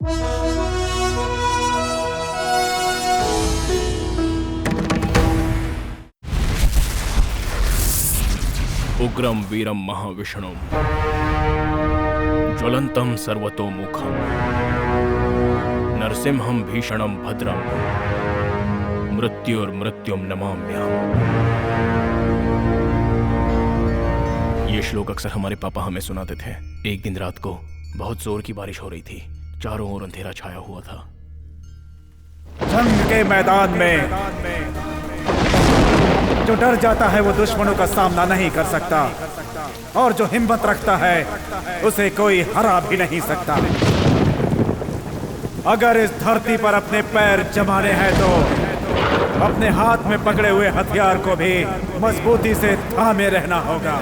उग्रम वीरम महाविष्णुम ज्वलंतम सर्वतोमुखम नरसिंहम भीषणम भद्रम मृत्युर्मृत्युम नमाम्यहम्। ये श्लोक अक्सर हमारे पापा हमें सुनाते थे। एक दिन रात को बहुत जोर की बारिश हो रही थी। चारों ओर अंधेरा छाया हुआ था। जंग के मैदान में जो डर जाता है वो दुश्मनों का सामना नहीं कर सकता, और जो हिम्मत रखता है उसे कोई हरा भी नहीं सकता। अगर इस धरती पर अपने पैर जमाने हैं तो अपने हाथ में पकड़े हुए हथियार को भी मजबूती से थामे रहना होगा।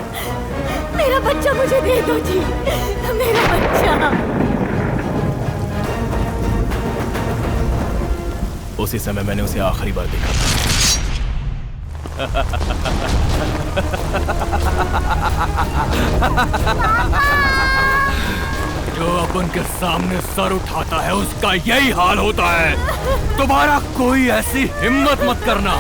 मेरा बच्चा मुझे दे दो जी, मेरा बच्चा। उसी समय मैंने उसे आखिरी बार देखा था। जो अपन के सामने सर उठाता है उसका यही हाल होता है। तुम्हारा कोई ऐसी हिम्मत मत करना।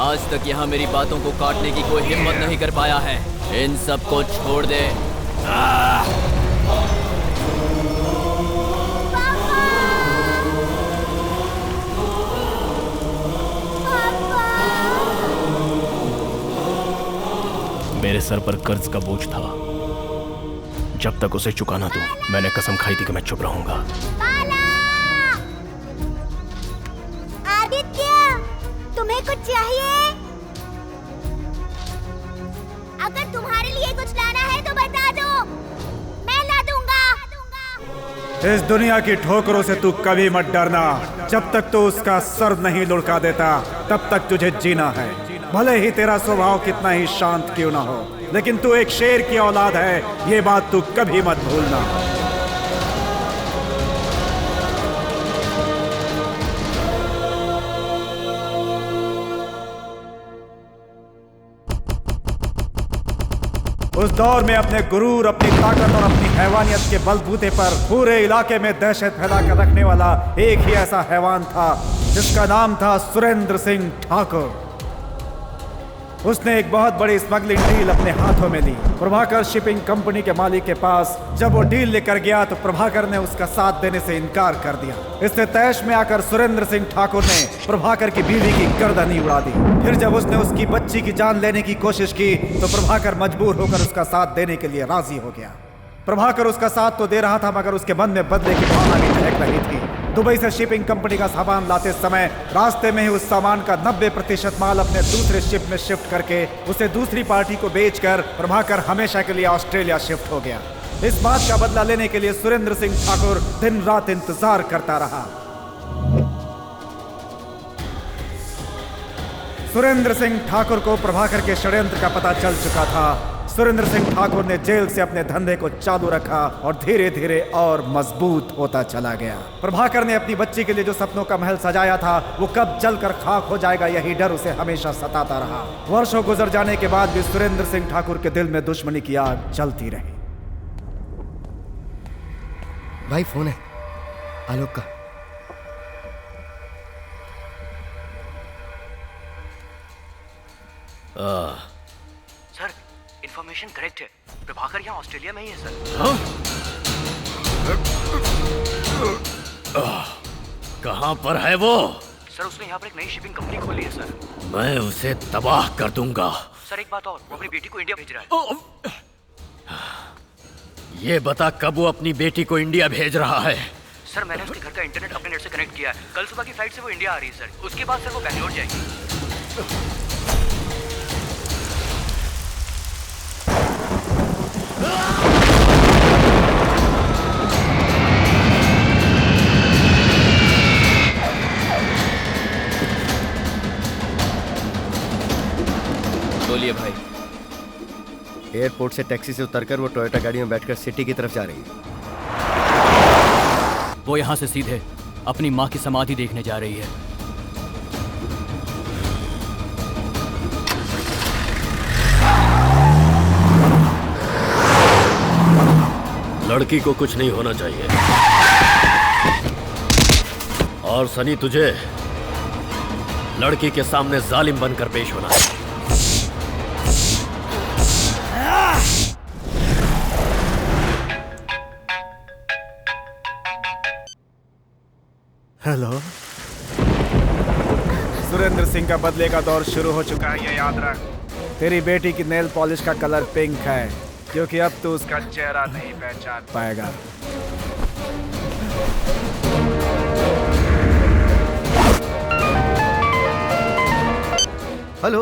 आज तक यहाँ मेरी बातों को काटने की कोई हिम्मत नहीं कर पाया है। इन सब को छोड़ दे। मेरे सर पर कर्ज का बोझ था। जब तक उसे चुका ना दूं, मैंने कसम खाई थी कि मैं चुप रहूंगा। आदित्य, तुम्हें कुछ चाहिए? अगर तुम्हारे लिए कुछ लाना है तो बता दो, मैं ला दूंगा। इस दुनिया की ठोकरों से तू कभी मत डरना। जब तक तू उसका सर नहीं लुढ़का देता तब तक तुझे जीना है। भले ही तेरा स्वभाव कितना ही शांत क्यों ना हो, लेकिन तू एक शेर की औलाद है, ये बात तू कभी मत भूलना। उस दौर में अपने गुरूर, अपनी ताकत और अपनी हैवानियत के बलबूते पर पूरे इलाके में दहशत फैला कर रखने वाला एक ही ऐसा हैवान था जिसका नाम था सुरेंद्र सिंह ठाकुर। उसने एक बहुत बड़ी स्मगलिंग डील अपने हाथों में ली। प्रभाकर शिपिंग कंपनी के मालिक के पास जब वो डील लेकर गया तो प्रभाकर ने उसका साथ देने से इनकार कर दिया। इससे तैश में आकर सुरेंद्र सिंह ठाकुर ने प्रभाकर की बीवी की गर्दन ही उड़ा दी। फिर जब उसने उसकी बच्ची की जान लेने की कोशिश की तो प्रभाकर मजबूर होकर उसका साथ देने के लिए राजी हो गया। प्रभाकर उसका साथ तो दे रहा था, मगर उसके मन में बदले की भावना भी दहक रही थी। दुबई से शिपिंग कंपनी का सामान लाते समय रास्ते में ही उस सामान का 90% माल अपने दूसरे शिप में शिफ्ट करके उसे दूसरी पार्टी को बेचकर प्रभाकर हमेशा के लिए ऑस्ट्रेलिया शिफ्ट हो गया। इस बात का बदला लेने के लिए सुरेंद्र सिंह ठाकुर दिन रात इंतजार करता रहा। सुरेंद्र सिंह ठाकुर को प्रभाकर के षड्यंत्र का पता चल चुका था। सुरेंद्र सिंह ठाकुर ने जेल से अपने धंधे को चालू रखा और धीरे धीरे और मजबूत होता चला गया। प्रभाकर ने अपनी बच्ची के लिए जो सपनों का महल सजाया था वो कब जलकर खाक हो जाएगा, यही डर उसे हमेशा सताता रहा। वर्षों गुजर जाने के बाद भी सुरेंद्र सिंह ठाकुर के दिल में दुश्मनी की आग जलती रही। भाई फोन है आलोक का। सर, इंफॉर्मेशन करेक्ट है। प्रभाकर यहाँ ऑस्ट्रेलिया में ही है सर। कहाँ पर है वो? सर, उसने यहाँ पर एक नई शिपिंग कंपनी खोली है सर। मैं उसे तबाह कर दूंगा। सर, एक बात और, वो अपनी बेटी को इंडिया भेज रहा है। ये बता कब वो अपनी बेटी को इंडिया भेज रहा है? सर, मैंने उसके घर का इंटरनेट अपने नेट से कनेक्ट किया है। कल सुबह की फ्लाइट से वो इंडिया आ रही है सर। उसके बाद सर वो बैंगलोर जाएगी। बोलिए भाई। एयरपोर्ट से टैक्सी से उतरकर वो टोयोटा गाड़ी में बैठकर सिटी की तरफ जा रही है। वो यहाँ से सीधे अपनी माँ की समाधि देखने जा रही है। लड़की को कुछ नहीं होना चाहिए। और सनी, तुझे लड़की के सामने जालिम बनकर पेश होना है। हेलो। सुरेंद्र सिंह का बदले का दौर शुरू हो चुका है, ये याद रख। तेरी बेटी की नेल पॉलिश का कलर पिंक है, क्योंकि अब तू उसका चेहरा नहीं पहचान पाएगा। हेलो,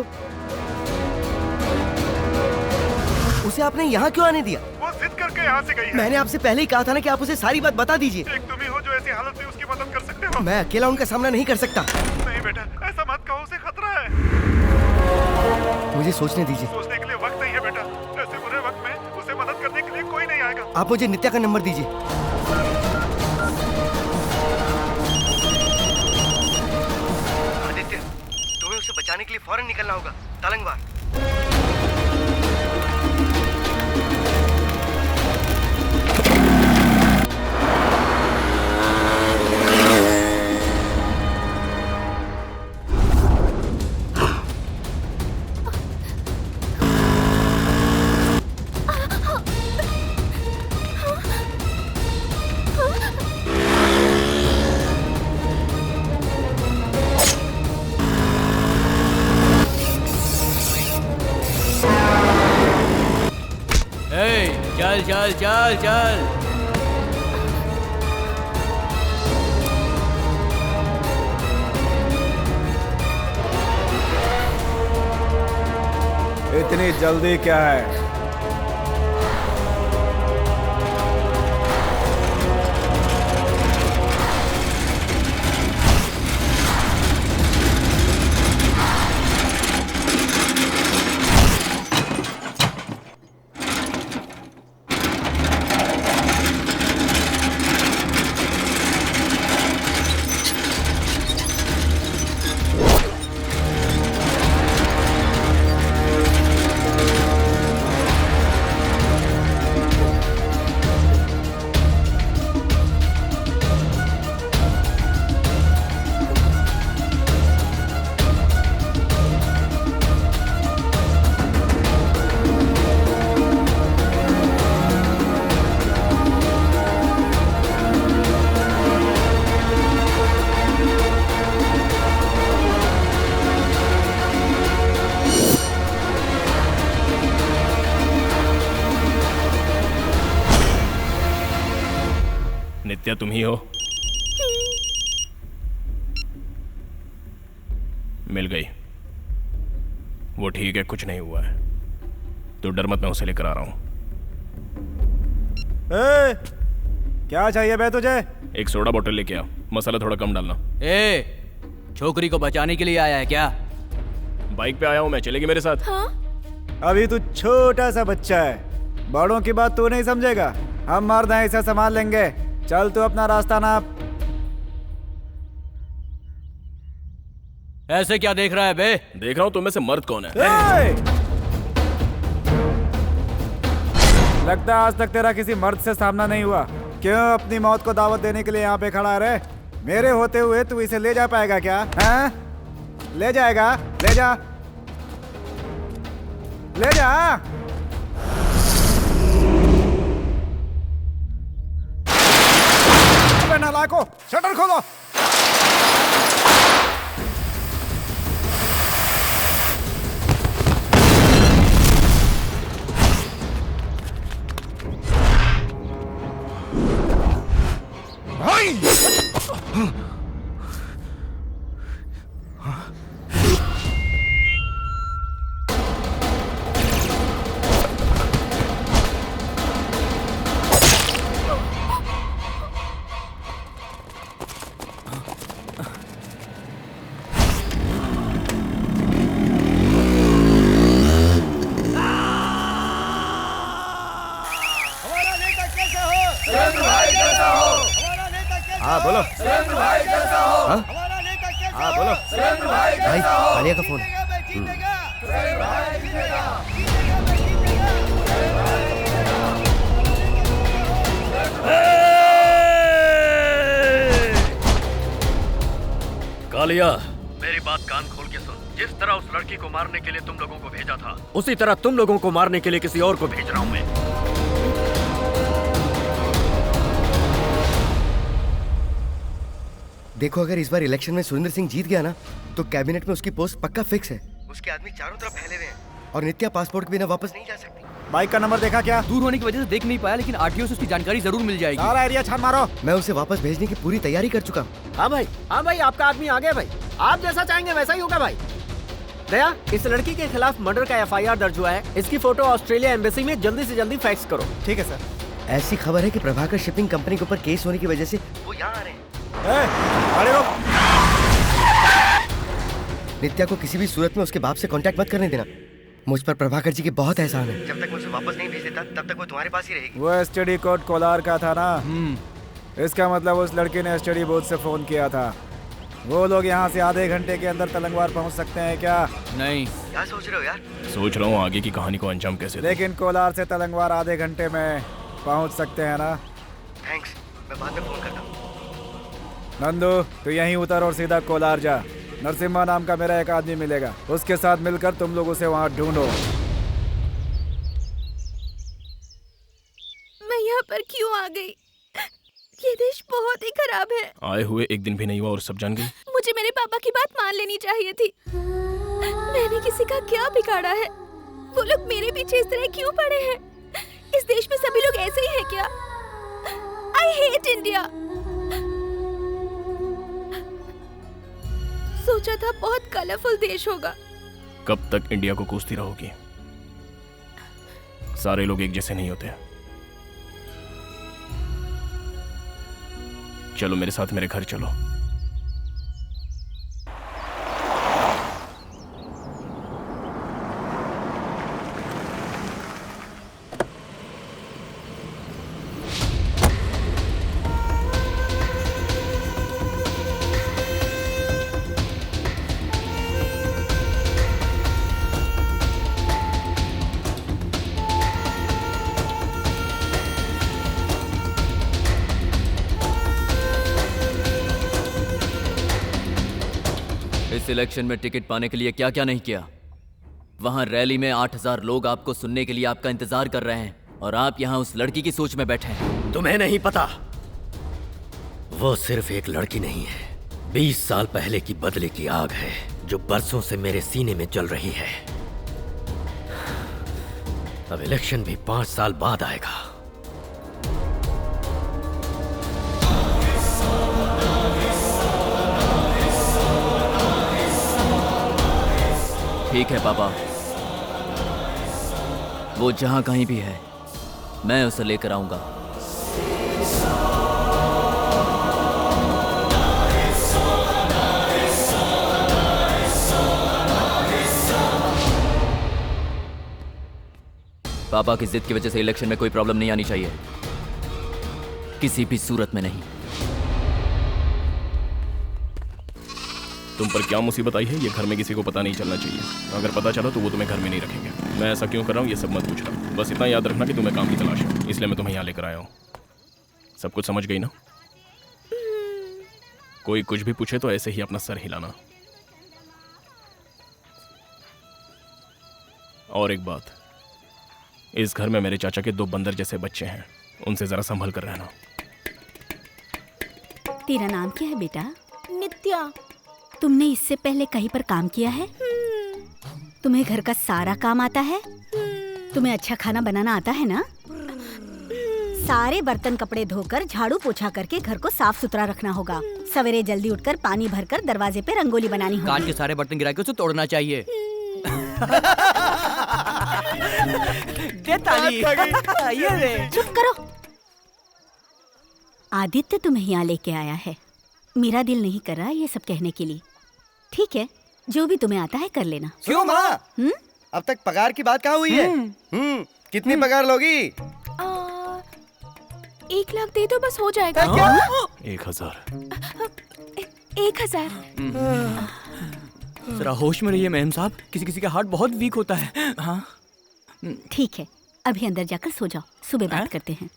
उसे आपने यहाँ क्यों आने दिया? वो जिद करके यहाँ से गई है। मैंने आपसे पहले ही कहा था ना कि आप उसे सारी बात बता दीजिए। एक तुम ही हो जो ऐसी हालत में उसकी मदद कर सकते हो। मैं अकेला उनका सामना नहीं कर सकता। नहीं बेटा, ऐसा मत कहो, उसे खतरा है। मुझे सोचने दीजिए। सोचने के लिए वक्त नहीं है बेटा। ऐसे बुरे वक्त में उसे मदद करने के लिए कोई नहीं आएगा। आप मुझे नित्या का नंबर दीजिए। आदित्य, तुम्हें उसे बचाने के लिए फौरन निकलना होगा। तलंगवार। चल चल चल चल। इतनी जल्दी क्या है? नित्या, तुम ही हो? मिल गई। वो ठीक है, कुछ नहीं हुआ है। तो डर मत, मैं उसे लेकर आ रहा हूं। क्या चाहिए बे तुझे? एक सोडा बोतल लेके आओ, मसाला थोड़ा कम डालना। छोकरी को बचाने के लिए आया है क्या? बाइक पे आया हूं मैं, चलेगी मेरे साथ? हाँ? अभी तू छोटा सा बच्चा है, बड़ों की बात तू नहीं समझेगा। हम मर्द हैं, इसे संभाल लेंगे। चल तू अपना रास्ता नाप। ऐसे क्या देख रहा है बे? देख रहा हूं तुम में से मर्द कौन है। लगता है आज तक तेरा किसी मर्द से सामना नहीं हुआ। क्यों अपनी मौत को दावत देने के लिए यहाँ पे खड़ा रहे? मेरे होते हुए तू इसे ले जा पाएगा क्या? हैं? ले जाएगा? ले जा, ले जा। नालायको, शटर खोलो। हाँ बोलो। हाँ बोलो भाई, आलिया का फोन। आलिया, मेरी बात कान खोल के सुन। जिस तरह उस लड़की को मारने के लिए तुम लोगों को भेजा था, उसी तरह तुम लोगों को मारने के लिए किसी और को भेज रहा हूं मैं। देखो, अगर इस बार इलेक्शन में सुरेंद्र सिंह जीत गया ना, तो कैबिनेट में उसकी पोस्ट पक्का फिक्स है। उसके आदमी चारों तरफ फैले हुए हैं और नित्या पासपोर्ट के बिना वापस नहीं जा सकती। बाइक का नंबर देखा क्या? दूर होने की वजह से देख नहीं पाया, लेकिन आरटीओ से उसकी जानकारी जरूर मिल जाएगी। सारा एरिया छान मारो। मैं उसे वापस भेजने की पूरी तैयारी कर चुका हूँ। हाँ भाई, आपका आदमी आ गया भाई। आप जैसा चाहेंगे वैसा ही होगा भाई। दया, इस लड़की के खिलाफ मर्डर का एफआईआर दर्ज हुआ है। इसकी फोटो ऑस्ट्रेलिया एम्बेसी में जल्दी से जल्दी फैक्स करो। ठीक है सर। ऐसी खबर है कि प्रभाकर शिपिंग कंपनी के ऊपर केस होने की वजह से वो यहाँ आ रहे हैं। गाड़ी रोक। नित्या को किसी भी सूरत में उसके बाप से कांटेक्ट मत करने देना। मुझ पर प्रभाकर जी के बहुत एहसान है। जब तक मैं उसे वापस नहीं भेज देता, तब तक वो तुम्हारे पास ही रहेगी। वो एसटीडी कोड कोलार का था ना? इसका मतलब उस लड़की ने एसटीडी बूथ से फोन किया था। वो लोग यहाँ से आधे घंटे के अंदर तलंगवार पहुँच सकते हैं क्या? नहीं। क्या सोच रहे हो यार? सोच रहा हूँ आगे की कहानी को अंजाम कैसे दूं। लेकिन कोलार से तलंगवार आधे घंटे में पहुँच सकते हैं ना? थैंक्स, मैं बाद में फोन करता हूँ। नंदू, तू यहीं उतर और सीधा कोलार जा। नरसिम्हा नाम का मेरा एक आदमी मिलेगा, उसके साथ मिलकर तुम लोग उसे वहाँ ढूंढो। मैं यहाँ पर क्यों आ गई? ये देश बहुत ही खराब है। आए हुए एक दिन भी नहीं हुआ और सब जान गई। मुझे मेरे पापा की बात मान लेनी चाहिए थी। मैंने किसी का क्या बिगाड़ा है? वो लोग मेरे पीछे इस तरह क्यों पड़े हैं? इस देश में सभी लोग ऐसे ही हैं क्या? I hate India। सोचा था बहुत कलरफुल देश होगा। कब तक इंडिया को कोसती रहोगी? सारे लोग एक जैसे नहीं होते। चलो मेरे साथ मेरे घर चलो। इस इलेक्शन में टिकट पाने के लिए क्या क्या नहीं किया। वहां रैली में 8000 लोग आपको सुनने के लिए आपका इंतजार कर रहे हैं, और आप यहां उस लड़की की सोच में बैठे हैं। तुम्हें नहीं पता, वो सिर्फ एक लड़की नहीं है, 20 साल पहले की बदले की आग है जो बरसों से मेरे सीने में जल रही है। अब इलेक्शन भी 5 साल बाद आएगा। ठीक है पापा, वो जहां कहीं भी है मैं उसे लेकर आऊंगा। पापा की जिद की वजह से इलेक्शन में कोई प्रॉब्लम नहीं आनी चाहिए, किसी भी सूरत में नहीं। तुम पर क्या मुसीबत आई है ये घर में किसी को पता नहीं चलना चाहिए। अगर पता चला तो वो तुम्हें घर में नहीं रखेंगे। मैं ऐसा क्यों कर रहा हूँ ये सब मत पूछना, बस इतना याद रखना कि तुम्हें काम की तलाश है, इसलिए मैं तुम्हें यहाँ लेकर आया हूँ। सब कुछ समझ गई ना? कोई कुछ भी पूछे तो ऐसे ही अपना सर हिलाना। और एक बात, इस घर में मेरे चाचा के 2 बंदर जैसे बच्चे हैं, उनसे जरा संभल कर रहना। तेरा नाम क्या है बेटा? नित्या। तुमने इससे पहले कहीं पर काम किया है? तुम्हें घर का सारा काम आता है? तुम्हें अच्छा खाना बनाना आता है ना? सारे बर्तन कपड़े धोकर झाड़ू पोछा करके घर को साफ सुथरा रखना होगा। सवेरे जल्दी उठकर पानी भरकर दरवाजे पे रंगोली बनानी होगी। काट के सारे बर्तन गिरा के उसे तोड़ना चाहिए। चुप करो। आदित्य तुम्हें यहाँ लेके आया है, मेरा दिल नहीं कर रहा ये सब कहने के लिए। ठीक है, जो भी तुम्हें आता है कर लेना। क्यों माँ? अब तक पगार की बात कहाँ हुई है? कितनी पगार लोगी? 1 लाख दे दो, बस हो जाएगा। 1000। 1000। जरा होश में रहिए मेम साहब, किसी किसी का हार्ट बहुत वीक होता है। हाँ ठीक है, अभी अंदर जाकर सो जाओ, सुबह बात करते हैं।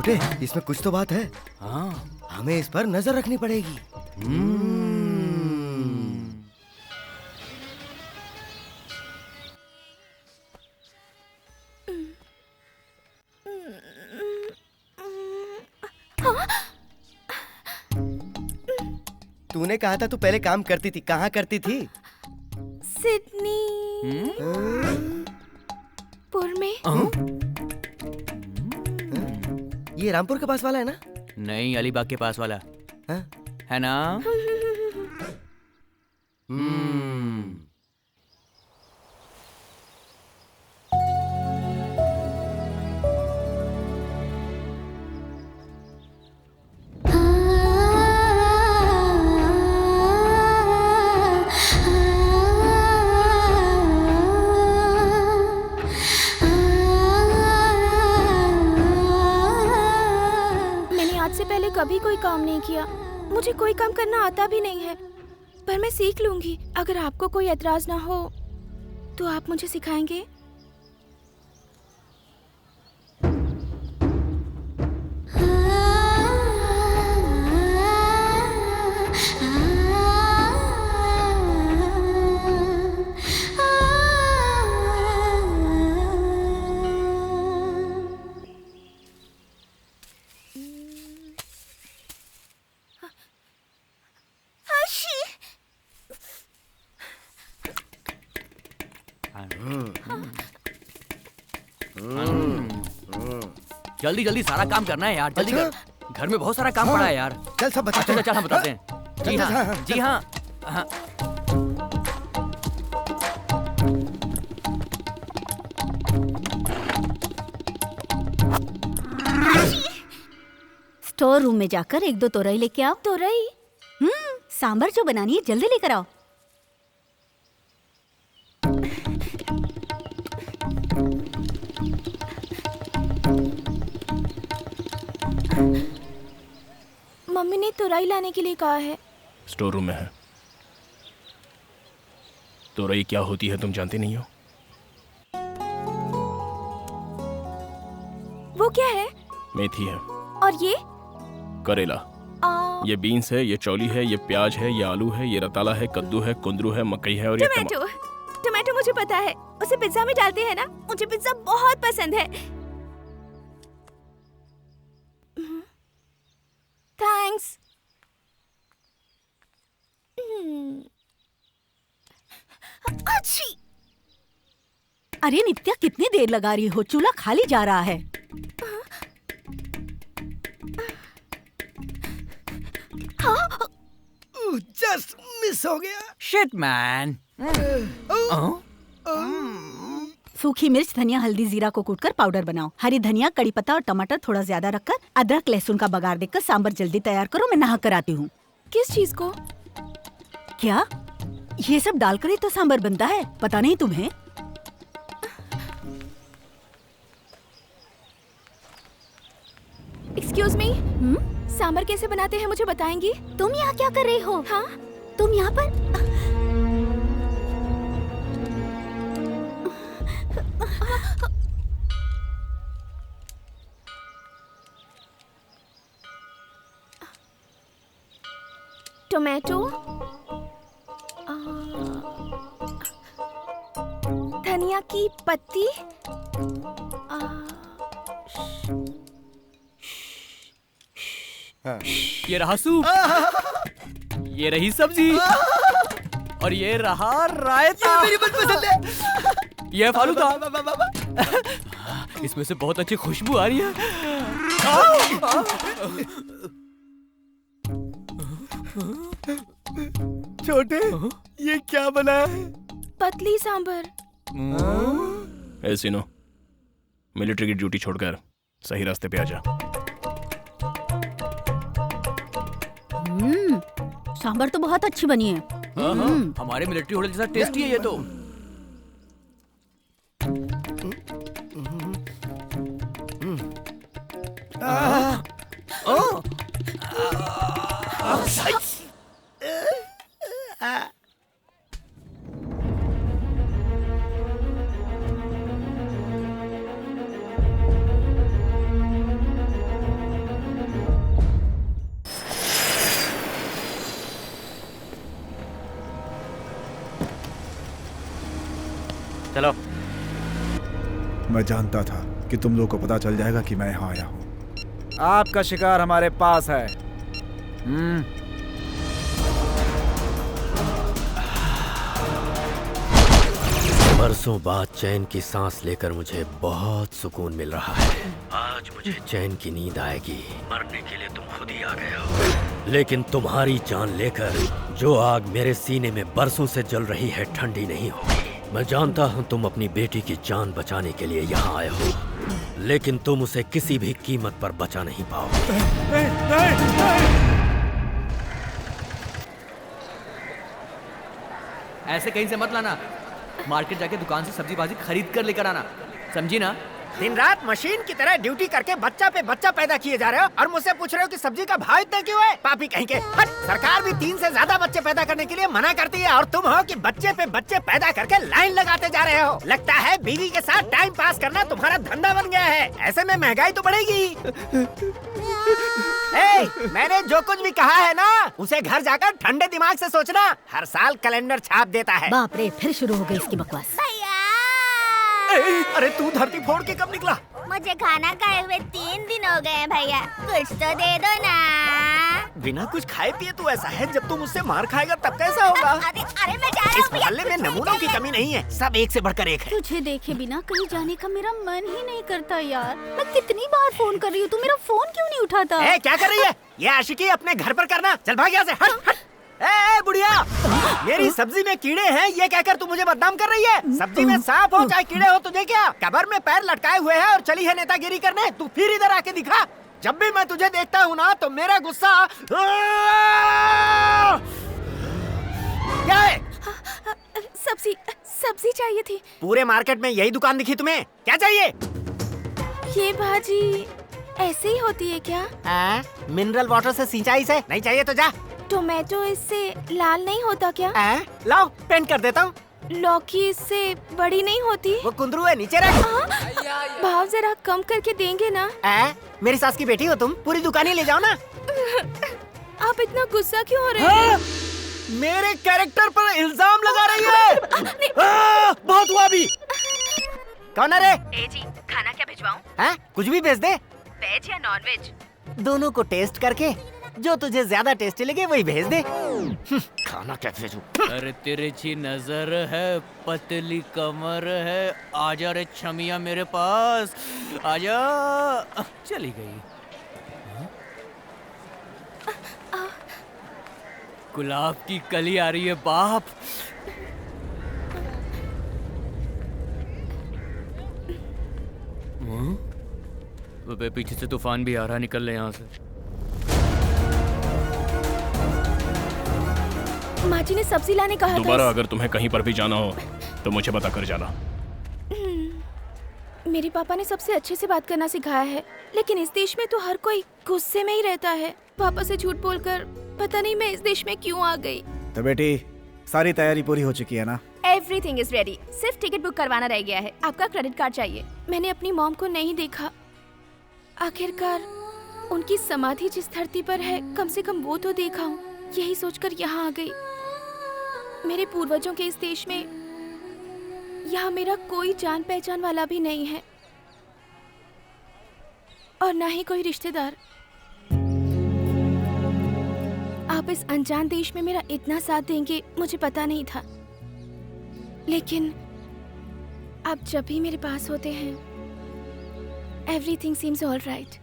छोटे, इसमें कुछ तो बात है। हाँ, हमें इस पर नजर रखनी पड़ेगी। तूने कहा था तू पहले काम करती थी, कहाँ करती थी? सिडनी पुर में। ये रामपुर के पास वाला है ना? नहीं, अलीबाग के पास वाला हाँ? है ना। कभी कोई काम नहीं किया, मुझे कोई काम करना आता भी नहीं है, पर मैं सीख लूंगी। अगर आपको कोई एतराज ना हो तो आप मुझे सिखाएंगे? जल्दी जल्दी सारा काम करना है यार, जल्दी कर। घर में बहुत सारा काम पड़ा है यार। चल सब बता। चल हम बताते हैं। जी हाँ, जी हाँ, हाँ। स्टोर रूम में जाकर 1-2 तोरई लेके आओ। तोरई? सांभर जो बनानी है जल्दी लेकर आओ। मम्मी ने तोरई लाने के लिए कहा है। स्टोर रूम में है। तोरई क्या होती है तुम जानती नहीं हो? वो क्या है? मेथी है। और ये? करेला। ये बीन्स है, ये चौली है, ये प्याज है, ये आलू है, ये रताला है, कद्दू है, कुंदरू है, मकई है और ये टमाटो। टमाटो मुझे पता है, उसे पिज्जा में डालते हैं ना, मुझे पिज्जा बहुत पसंद है। थैंक्स। अच्छी। अरे नित्या, कितनी देर लगा रही हो? चूल्हा खाली जा रहा है। जस्ट मिस हो गया। Shit man. सूखी मिर्च, धनिया, हल्दी, जीरा को कूटकर पाउडर बनाओ। हरी धनिया, कड़ी पत्ता और टमाटर थोड़ा ज्यादा रखकर अदरक लहसुन का बघार देकर सांभर जल्दी तैयार करो। मैं नहा कर आती हूँ। किस चीज को? क्या ये सब डालकर ही तो सांभर बनता है? पता नहीं तुम्हें? एक्सक्यूज मी, सांभर कैसे बनाते हैं मुझे बताएंगी? तुम यहाँ क्या कर रही हो? हाँ? तुम यहाँ पर? टोमेटो, धनिया की पत्ती, ये रहा सूप, ये रही सब्जी और ये रहा रायता। मेरी मनपसंद है। ये फालूदा। इसमें से बहुत अच्छी खुशबू आ रही है। छोटे, ये क्या बना है? पतली सांभर। ऐसे नो, मिलिट्री की ड्यूटी छोड़कर सही रास्ते पे आ जा। सांभर तो बहुत अच्छी बनी है। हमारे मिलिट्री होटल जैसा टेस्टी है ये तो। मैं जानता था कि तुम लोग को पता चल जाएगा कि मैं यहाँ आया हूँ। आपका शिकार हमारे पास है। बरसों बाद चैन की सांस लेकर मुझे बहुत सुकून मिल रहा है। आज मुझे चैन की नींद आएगी। मरने के लिए तुम खुद ही आ गए हो, लेकिन तुम्हारी जान लेकर जो आग मेरे सीने में बरसों से जल रही है ठंडी नहीं होगी। मैं जानता हूँ तुम अपनी बेटी की जान बचाने के लिए यहाँ आए हो, लेकिन तुम उसे किसी भी कीमत पर बचा नहीं पाओगे। ऐसे कहीं से मत लाना। मार्केट जाके दुकान से सब्जी भाजी खरीद कर लेकर आना, समझी ना? दिन रात मशीन की तरह ड्यूटी करके बच्चा पे बच्चा पैदा किए जा रहे हो और मुझसे पूछ रहे हो कि सब्जी का भाव इतना क्यों है? पापी कहीं के। हट! सरकार भी 3 से ज्यादा बच्चे पैदा करने के लिए मना करती है और तुम हो कि बच्चे पे बच्चे पैदा करके लाइन लगाते जा रहे हो। लगता है बीवी के साथ टाइम पास करना तुम्हारा धंधा बन गया है। ऐसे में महंगाई तो बढ़ेगी। मैंने जो कुछ भी कहा है ना, उसे घर जाकर ठंडे दिमाग से सोचना। हर साल कैलेंडर छाप देता है। बाप रे, फिर शुरू हो गई इसकी बकवास। अरे तू धरती फोड़ के कब निकला? मुझे खाना खाए हुए 3 दिन हो गए हैं भैया, कुछ तो दे दो ना। बिना कुछ खाए पिए तू ऐसा है, जब तू मुझसे मार खाएगा तब कैसा होगा? अरे मैं जा रहा हूँ। इस मोहल्ले में नमूनों की कमी नहीं है, सब एक से बढ़कर एक है। तुझे देखे बिना कहीं जाने का मेरा मन ही नहीं करता यार। मैं कितनी बार फोन कर रही हूँ, तू मेरा फोन क्यों नहीं उठाता? क्या कर रही है? ये आशिकी अपने घर पर करना। चल भाग यहाँ से, हट हट। बुढ़िया, मेरी सब्जी में कीड़े हैं ये कहकर तू मुझे बदनाम कर रही है। सब्जी में सांप हो चाहे कीड़े हो, तुझे क्या? कबर में पैर लटकाए हुए है और चली है नेतागिरी करने। तू फिर इधर आके दिखा। जब भी मैं तुझे देखता हूँ ना तो मेरा गुस्सा क्या है? सब्जी चाहिए थी। पूरे मार्केट में यही दुकान दिखी तुम्हें? क्या चाहिए? ये भाजी ऐसे ही होती है क्या? मिनरल वाटर से सिंचाई से नहीं चाहिए तो जा। टोमेटो इससे लाल नहीं होता क्या? लाओ पेंट कर देता हूँ। लौकी इससे बड़ी नहीं होती? वो कुंदरू है, नीचे रख। भाव जरा कम करके देंगे ना? मेरी सास की बेटी हो तुम, पूरी दुकान ही ले जाओ ना। आप इतना गुस्सा क्यों हो रहे हैं? मेरे कैरेक्टर पर इल्जाम लगा रही है। बहुत हुआ अभी। कौन है रे? जी, खाना क्या भिजवाऊं? कुछ भी भेज दे। वेज या नॉन वेज? दोनों को टेस्ट करके जो तुझे ज्यादा टेस्टी लगे वही भेज दे। खाना क्या भेजूं? अरे तिरछी नजर है, पतली कमर है, आजा रे छमिया मेरे पास, आजा। चली गई। गुलाब की कली आ रही है बाप। पीछे से तूफान भी आ रहा, निकल ले यहाँ से। माँ जी ने सब्जी लाने कहा था। दोबारा अगर तुम्हें कहीं पर भी जाना हो तो मुझे बता कर जाना। मेरे पापा ने सबसे अच्छे से बात करना सिखाया है, लेकिन इस देश में तो हर कोई गुस्से में ही रहता है। पापा से झूठ बोलकर पता नहीं मैं इस देश में क्यों आ गई। तो बेटी, सारी तैयारी पूरी हो चुकी है ना? एवरीथिंग इज रेडी, सिर्फ टिकट बुक करवाना रह गया है। आपका क्रेडिट कार्ड चाहिए। मैंने अपनी मॉम को नहीं देखा। आखिरकार उनकी समाधि जिस धरती पर है, कम से कम वो तो देखा हूँ। यही सोचकर यहाँ आ गई। मेरे पूर्वजों के इस देश में यहाँ मेरा कोई जान पहचान वाला भी नहीं है और ना ही कोई रिश्तेदार। आप इस अनजान देश में मेरा इतना साथ देंगे मुझे पता नहीं था, लेकिन आप जब भी मेरे पास होते हैं, एवरीथिंग सीम्स ऑल राइट।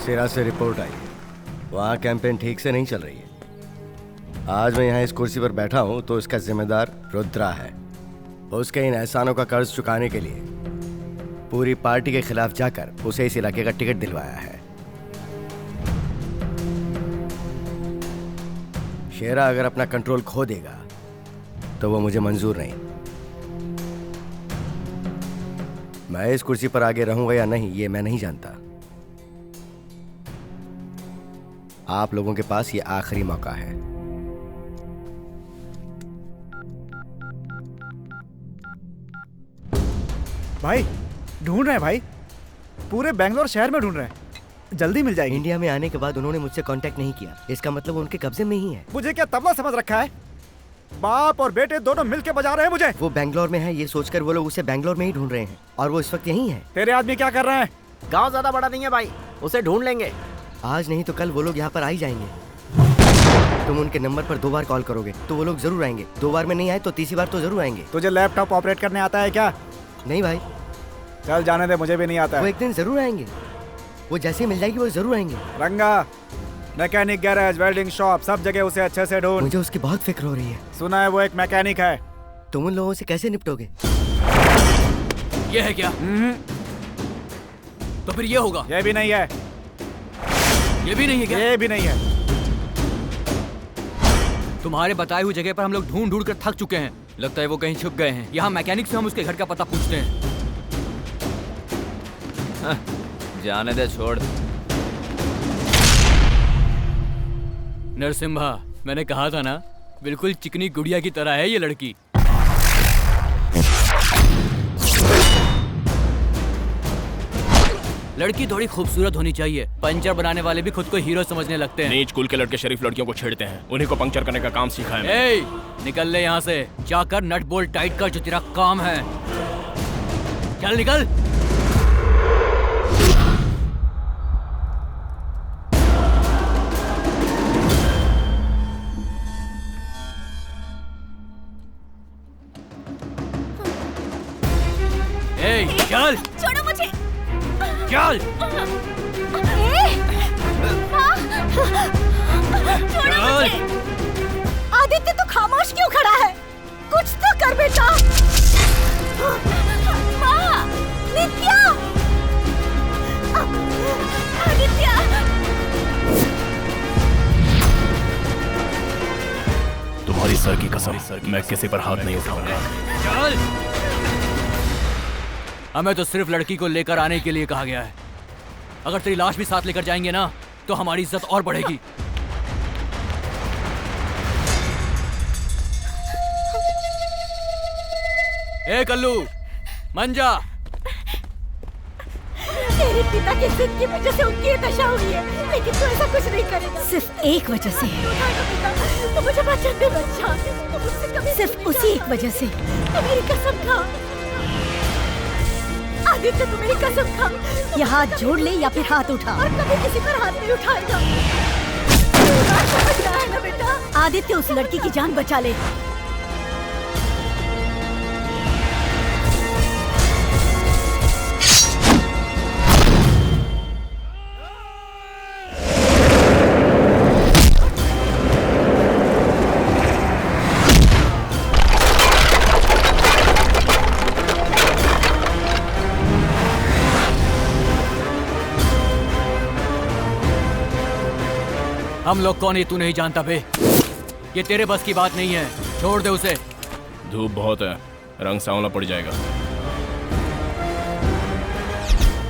सिरा से रिपोर्ट आई, वहाँ कैंपेन ठीक से नहीं चल रही है। आज मैं यहाँ इस कुर्सी पर बैठा हूँ तो इसका जिम्मेदार रुद्रा है। उसके इन एहसानों का कर्ज चुकाने के लिए पूरी पार्टी के खिलाफ जाकर उसे इस इलाके का टिकट दिलवाया है। शेरा अगर अपना कंट्रोल खो देगा तो वो मुझे मंजूर नहीं। मैं इस कुर्सी पर आगे रहूंगा या नहीं ये मैं नहीं जानता। आप लोगों के पास ये आखिरी मौका है। भाई ढूंढ रहे हैं भाई, पूरे बेंगलोर शहर में ढूंढ रहे हैं, जल्दी मिल जाएगी। इंडिया में आने के बाद उन्होंने मुझसे कांटेक्ट नहीं किया, इसका मतलब वो उनके कब्जे में ही है। मुझे क्या तबला समझ रखा है? बाप और बेटे दोनों मिलके बजा रहे हैं मुझे। वो बैंगलोर में है ये सोचकर वो लोग उसे बैंगलोर में ही ढूंढ रहे हैं और वो इस वक्त यहीं है। तेरे आदमी क्या कर रहे हैं? गांव ज्यादा बड़ा नहीं है भाई, उसे ढूंढ लेंगे। आज नहीं तो कल वो लोग यहाँ पर आ ही जाएंगे। तुम उनके नंबर पर 2 बार कॉल करोगे तो वो लोग जरूर आएंगे। 2 बार में नहीं आए तो तीसरी बार तो जरूर आएंगे। तुझे लैपटॉप ऑपरेट करने आता है क्या? नहीं भाई। चल जाने दे, मुझे भी नहीं आता वो है। एक दिन जरूर आएंगे, वो जैसे ही मिल जाएगी वो जरूर आएंगे। रंगा, मैकेनिक गैरेज, वेल्डिंग शॉप, सब जगह उसे अच्छे से ढूंढ। मुझे उसकी बहुत फिक्र हो रही है। सुना है वो एक मैकेनिक है। तुम उन लोगों से कैसे निपटोगे? ये है क्या? तो फिर ये होगा? ये भी नहीं है। ये भी नहीं है क्या? ये भी नहीं है। तुम्हारे बताए हुई जगह पर हम लोग ढूंढ ढूंढ कर थक चुके हैं। लगता है वो कहीं छुप गए हैं। यहाँ मैकेनिक से हम उसके घर का पता पूछते हैं। जाने दे, छोड़। नरसिम्हा, मैंने कहा था ना, बिल्कुल चिकनी गुड़िया की तरह है ये लड़की। लड़की थोड़ी खूबसूरत होनी चाहिए। पंचर बनाने वाले भी खुद को हीरो समझने लगते हैं। नीच कुल के लड़के शरीफ लड़कियों को छेड़ते हैं, उन्हीं को पंक्चर करने का काम सीखा है मैंने। ए, निकल ले यहाँ से। जाकर नट बोल्ट टाइट कर, जो तेरा काम है। चल निकल। ए, चल छोड़ो मुझे। चल। छोड़ो मुझे। आदित्य तो खामोश क्यों खड़ा है? कुछ तो कर बेटा। माँ, नित्या, आदित्य। तुम्हारी सर की कसम, मैं किसी पर हाथ नहीं उठाऊंगा। चल। हमें तो सिर्फ लड़की को लेकर आने के लिए कहा गया है। अगर तेरी लाश भी साथ लेकर जाएंगे ना तो हमारी इज्जत और बढ़ेगी। ए कल्लू, मंजा। तेरे पिता की जिद की वजह से उनकी ये दशा हुई है, लेकिन तू ऐसा कुछ नहीं करेगा। सिर्फ एक वजह से। तो मुझे बचन दे बच्चा। सिर्फ उसी एक वजह से। तो मेरी कसम खा आदित्य, तू मेरी कसम खा। या हाथ जोड़ ले या फिर हाथ उठा, और कभी किसी पर हाथ नहीं उठाएगा। समझ रहा है ना बेटा? आदित्य, उस लड़की की जान बचा ले। हम लोग कौन है तू नहीं जानता बे। ये तेरे बस की बात नहीं है, छोड़ दे उसे। धूप बहुत है, रंग सांवला पड़ जाएगा।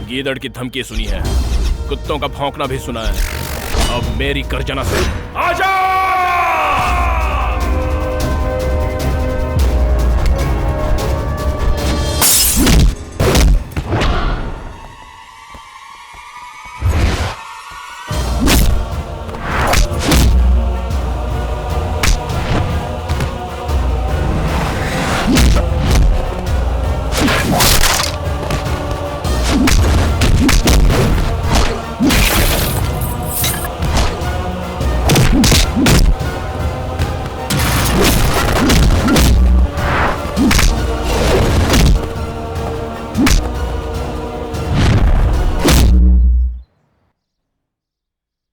गीदड़ की धमकी सुनी है, कुत्तों का भौंकना भी सुना है। अब मेरी गर्जना से आजा!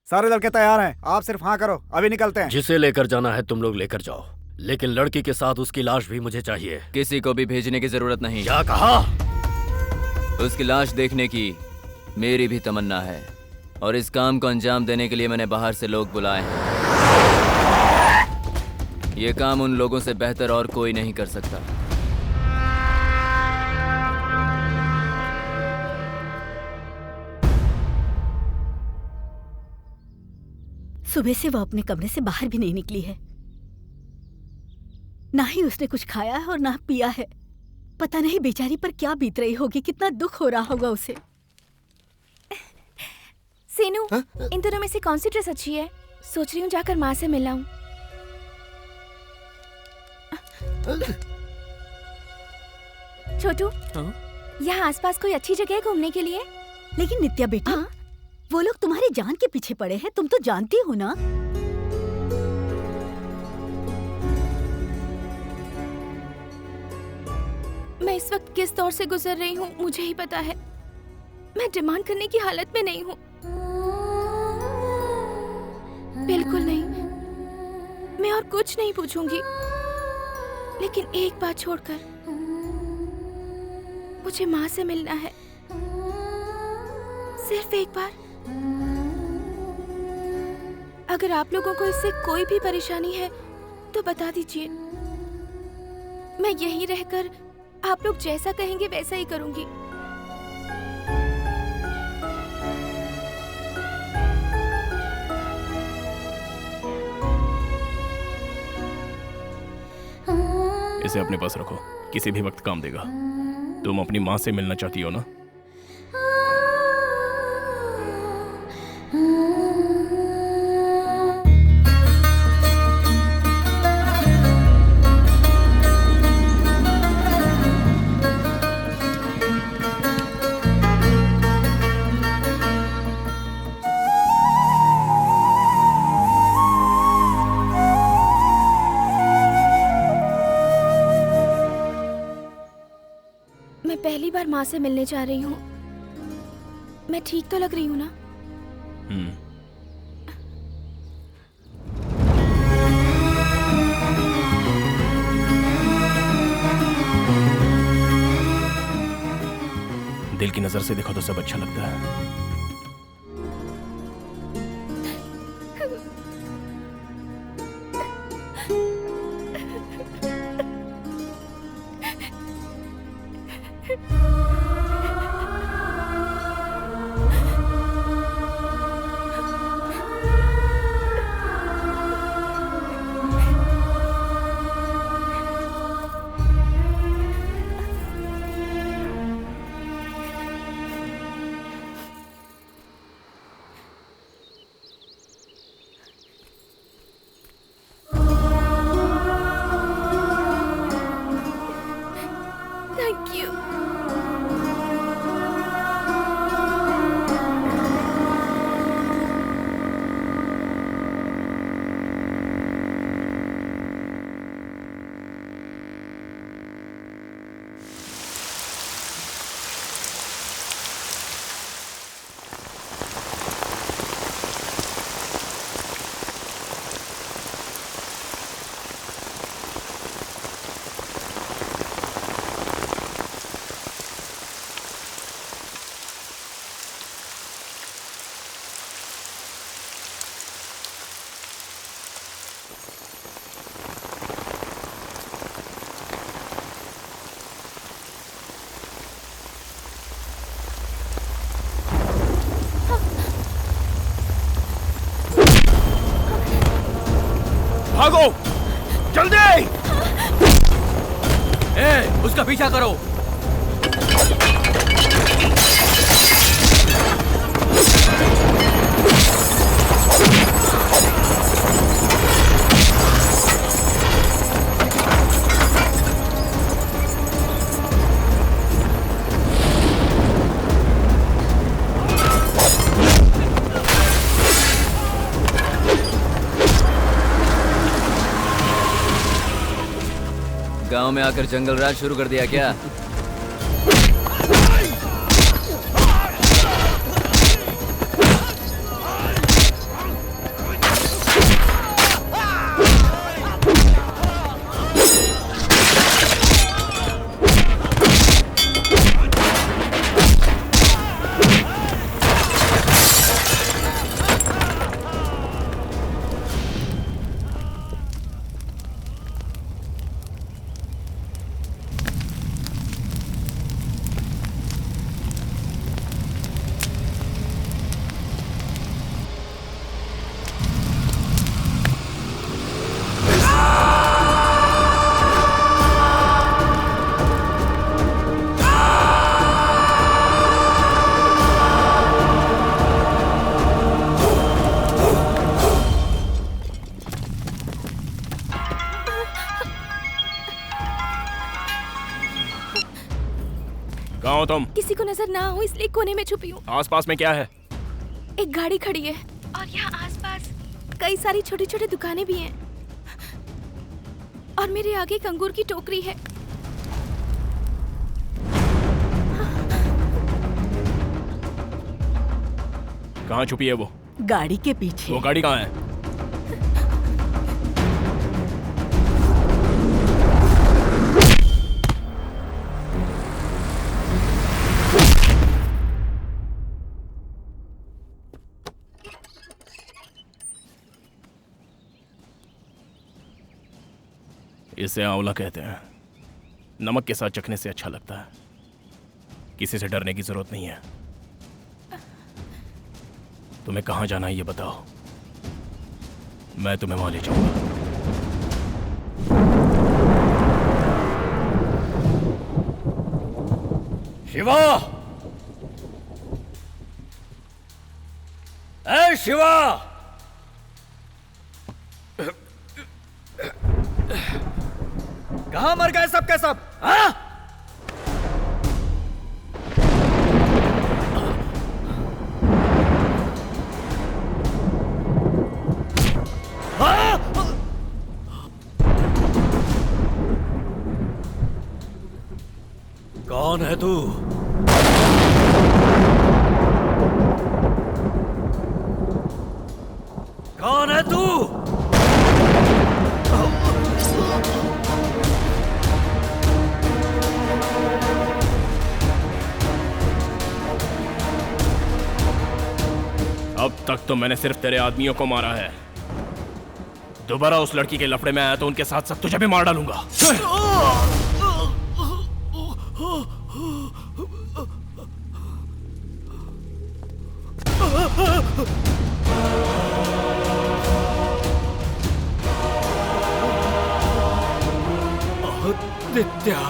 सारे लड़के तैयार हैं, आप सिर्फ हाँ करो, अभी निकलते हैं। जिसे लेकर जाना है तुम लोग लेकर जाओ, लेकिन लड़की के साथ उसकी लाश भी मुझे चाहिए। किसी को भी भेजने की जरूरत नहीं। क्या कहा? उसकी लाश देखने की मेरी भी तमन्ना है, और इस काम को अंजाम देने के लिए मैंने बाहर से लोग बुलाए हैं। ये काम उन लोगों से बेहतर और कोई नहीं कर सकता। सुबह से वो अपने कमरे से बाहर भी नहीं निकली है। ना ही उसने कुछ खाया है और ना पिया है। पता नहीं बेचारी पर क्या बीत रही होगी, कितना दुख हो रहा होगा उसे। सीनू, इन दोनों में से कौन सी ड्रेस अच्छी है? सोच रही हूँ जाकर माँ से मिल आऊं। छोटू, यहाँ आसपास कोई अच्छी जगह है घूमने के लिए? लेकिन नित्या बेटा, वो लोग तुम्हारी जान के पीछे पड़े हैं, तुम तो जानती हो ना। मैं इस वक्त किस दौर से गुजर रही हूँ मुझे ही पता है। मैं डिमांड करने की हालत में नहीं हूँ, बिल्कुल नहीं। मैं और कुछ नहीं पूछूंगी, लेकिन एक बात छोड़कर मुझे माँ से मिलना है, सिर्फ एक बार। अगर आप लोगों को इससे कोई भी परेशानी है तो बता दीजिए। मैं यहीं रहकर आप लोग जैसा कहेंगे वैसा ही करूंगी। इसे अपने पास रखो, किसी भी वक्त काम देगा। तुम अपनी माँ से मिलना चाहती हो ना? पहली बार माँ से मिलने जा रही हूँ। मैं ठीक तो लग रही हूँ ना? दिल की नजर से देखो तो सब अच्छा लगता है। भागो जल्दी! उसका पीछा करो। गांव में आकर जंगल राज शुरू कर दिया क्या? कहाँ हो तुम? किसी को नजर ना हो इसलिए कोने में छुपी हूँ। आसपास में क्या है? एक गाड़ी खड़ी है और यहाँ आसपास कई सारी छोटी छोटी दुकानें भी हैं और मेरे आगे एक अंगूर की टोकरी है। कहाँ छुपी है वो? गाड़ी के पीछे। वो गाड़ी कहाँ है? इसे आंवला कहते हैं। नमक के साथ चखने से अच्छा लगता है। किसी से डरने की जरूरत नहीं है। तुम्हें कहाँ जाना है ये बताओ, मैं तुम्हें वहां ले जाऊंगा। शिवा! ए शिवा! कहाँ मर गए सब के सब? हाँ? कौन है तू? कौन है तू? अब तक तो मैंने सिर्फ तेरे आदमियों को मारा है। दोबारा उस लड़की के लफड़े में आया तो उनके साथ साथ तुझे भी मार डालूंगा। नित्या,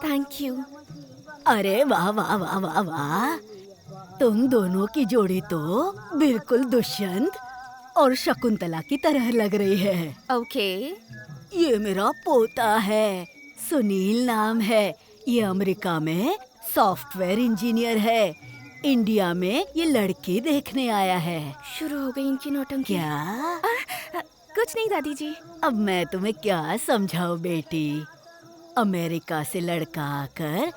थैंक यू। अरे वाह वाह वाह वाह वाह, तुम दोनों की जोड़ी तो बिल्कुल दुष्यंत और शकुंतला की तरह लग रही है। ओके। ये मेरा पोता है, सुनील नाम है। ये अमेरिका में सॉफ्टवेयर इंजीनियर है। इंडिया में ये लड़की देखने आया है। शुरू हो गई इनकी नौटंकी। क्या? कुछ नहीं दादी जी। अब मैं तुम्हें क्या समझाऊं बेटी। अमेरिका से लड़का आकर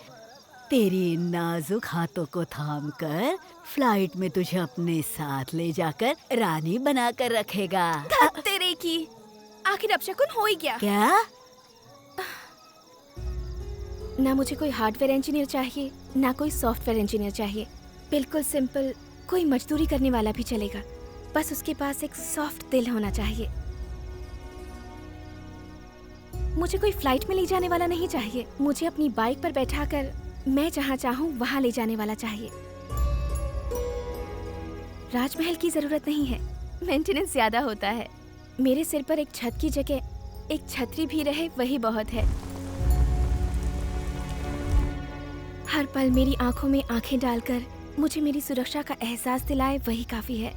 तेरी इन नाजुक हाथों को थामकर फ्लाइट में तुझे अपने साथ ले जाकर रानी बनाकर रखेगा। तेरे की आखिर अपशकुन हो ही गया। क्या? ना मुझे कोई हार्डवेयर इंजीनियर चाहिए ना कोई सॉफ्टवेयर इंजीनियर चाहिए। बिल्कुल सिंपल, कोई मजदूरी करने वाला भी चलेगा। बस उसके पास एक सॉफ्ट दिल होना चाहिए। मुझे कोई फ्लाइट में ले जाने वाला नहीं चाहिए। मुझे अपनी बाइक पर बैठाकर मैं जहाँ चाहूँ वहाँ ले जाने वाला चाहिए। राजमहल की जरूरत नहीं है, मेंटेनेंस ज्यादा होता है। मेरे सिर पर एक छत की जगह एक छतरी भी रहे वही बहुत है। हर पल मेरी आंखों में आंखें डालकर मुझे मेरी सुरक्षा का एहसास दिलाए वही काफी है।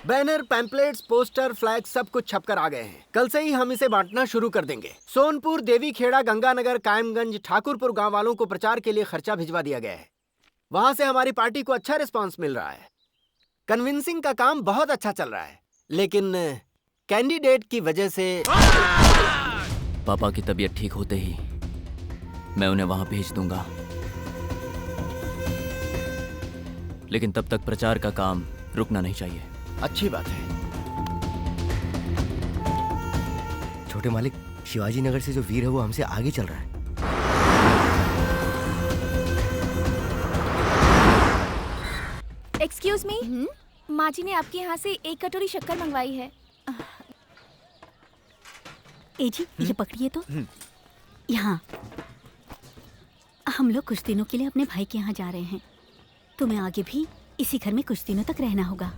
बैनर, पैम्पलेट्स, पोस्टर, फ्लैग सब कुछ छपकर आ गए हैं। कल से ही हम इसे बांटना शुरू कर देंगे। सोनपुर, देवीखेड़ा, गंगानगर, कायमगंज, ठाकुरपुर गांव वालों को प्रचार के लिए खर्चा भिजवा दिया गया है। वहां से हमारी पार्टी को अच्छा रिस्पांस मिल रहा है। कन्विंसिंग का काम बहुत अच्छा चल रहा है, लेकिन कैंडिडेट की वजह से पापा की तबीयत ठीक होते ही मैं उन्हें वहां भेज दूंगा, लेकिन तब तक प्रचार का काम रुकना नहीं चाहिए। अच्छी बात है। छोटे मालिक, शिवाजी नगर से जो वीर है वो हमसे आगे चल रहा है। एक्सक्यूज मी, माँ जी ने आपके यहाँ से 1 कटोरी शक्कर मंगवाई है। ए जी, ये पकड़िए तो। यहाँ हम लोग कुछ दिनों के लिए अपने भाई के यहाँ जा रहे हैं। तुम्हें आगे भी इसी घर में कुछ दिनों तक रहना होगा।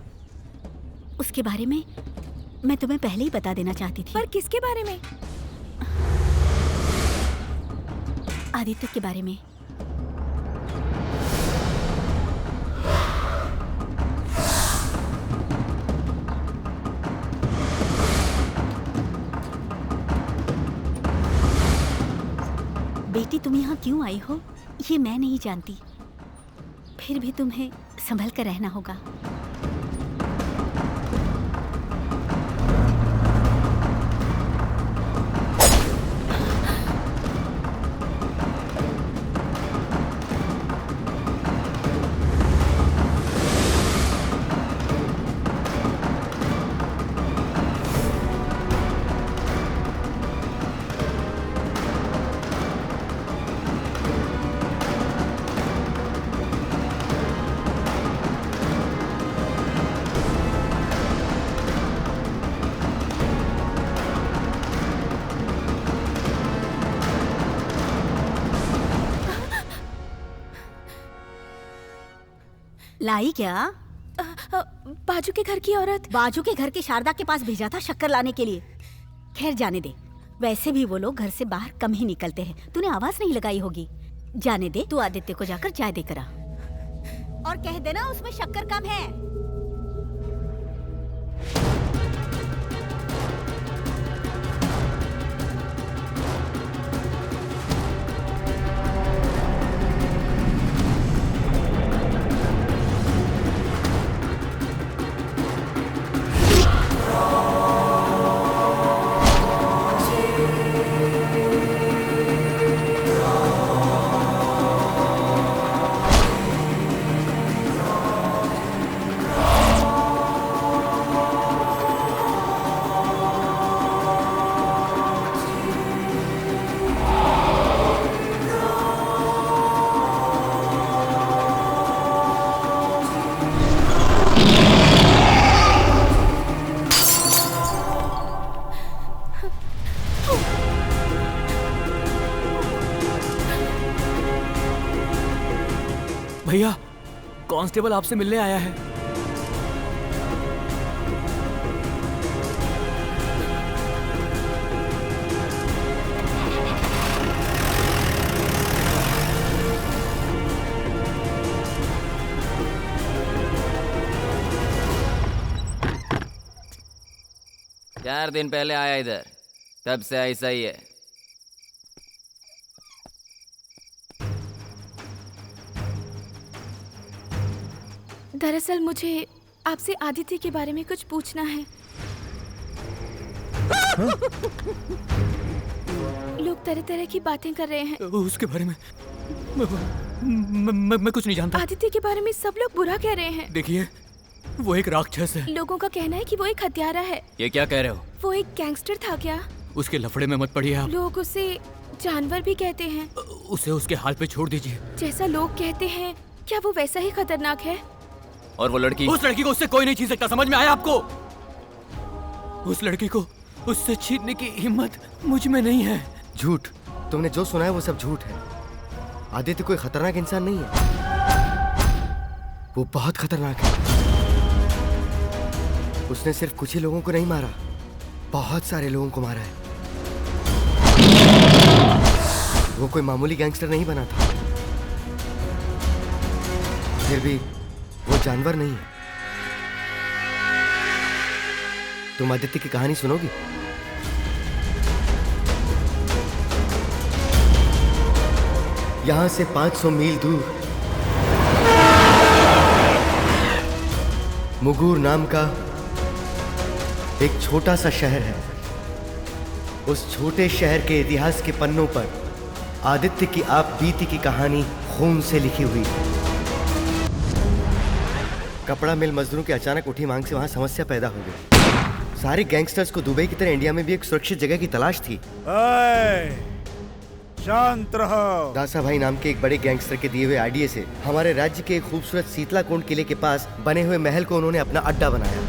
उसके बारे में मैं तुम्हें पहले ही बता देना चाहती थी। पर किसके बारे में? आदित्य के बारे में। बेटी, तुम यहाँ क्यों आई हो ये मैं नहीं जानती, फिर भी तुम्हें संभल कर रहना होगा। लाई क्या? बाजू के घर की औरत। बाजू के घर की शारदा के पास भेजा था शक्कर लाने के लिए। खैर जाने दे, वैसे भी वो लोग घर से बाहर कम ही निकलते हैं। तूने आवाज नहीं लगाई होगी। जाने दे, तू आदित्य को जाकर चाय देकर आ और कह देना उसमें शक्कर कम है। भैया, कांस्टेबल आपसे मिलने आया है। चार दिन पहले आया इधर, तब से ऐसा ही है। दरअसल मुझे आपसे आदित्य के बारे में कुछ पूछना है। लोग तरह तरह की बातें कर रहे हैं। उसके बारे में मैं कुछ नहीं जानता। आदित्य के बारे में सब लोग बुरा कह रहे हैं। देखिए, वो एक राक्षस है। लोगों का कहना है कि वो एक हत्यारा है। ये क्या कह रहे हो? वो एक गैंगस्टर था क्या? उसके लफड़े में मत पड़िए आप। लोग उसे जानवर भी कहते हैं। उसे उसके हाल पे छोड़ दीजिए। जैसा लोग कहते हैं, क्या वो वैसा ही खतरनाक है? और वो लड़की? उस लड़की को उससे कोई नहीं छीन सकता, समझ में आया आपको? उस लड़की को उससे छीनने की हिम्मत मुझ में नहीं है। झूठ। तुमने जो सुना है वो सब झूठ है। आदित्य कोई खतरनाक इंसान नहीं है, वो बहुत खतरनाक है। उसने सिर्फ कुछ ही लोगों को नहीं मारा, बहुत सारे लोगों को मारा है। वो कोई मामूली गैंगस्टर नहीं बना था। फिर भी वो जानवर नहीं है। तुम आदित्य की कहानी सुनोगी? यहां से 500 मील दूर मुगूर नाम का एक छोटा सा शहर है। उस छोटे शहर के इतिहास के पन्नों पर आदित्य की आप बीती की कहानी खून से लिखी हुई है। कपड़ा मिल मजदूरों की अचानक उठी मांग से वहां समस्या पैदा हो गई। सारे गैंगस्टर्स को दुबई की तरह इंडिया में भी एक सुरक्षित जगह की तलाश थी। शांत रहो। दासा भाई नाम के एक बड़े गैंगस्टर के दिए हुए आइडिया से हमारे राज्य के एक खूबसूरत शीतलाकोट किले के पास बने हुए महल को उन्होंने अपना अड्डा बनाया।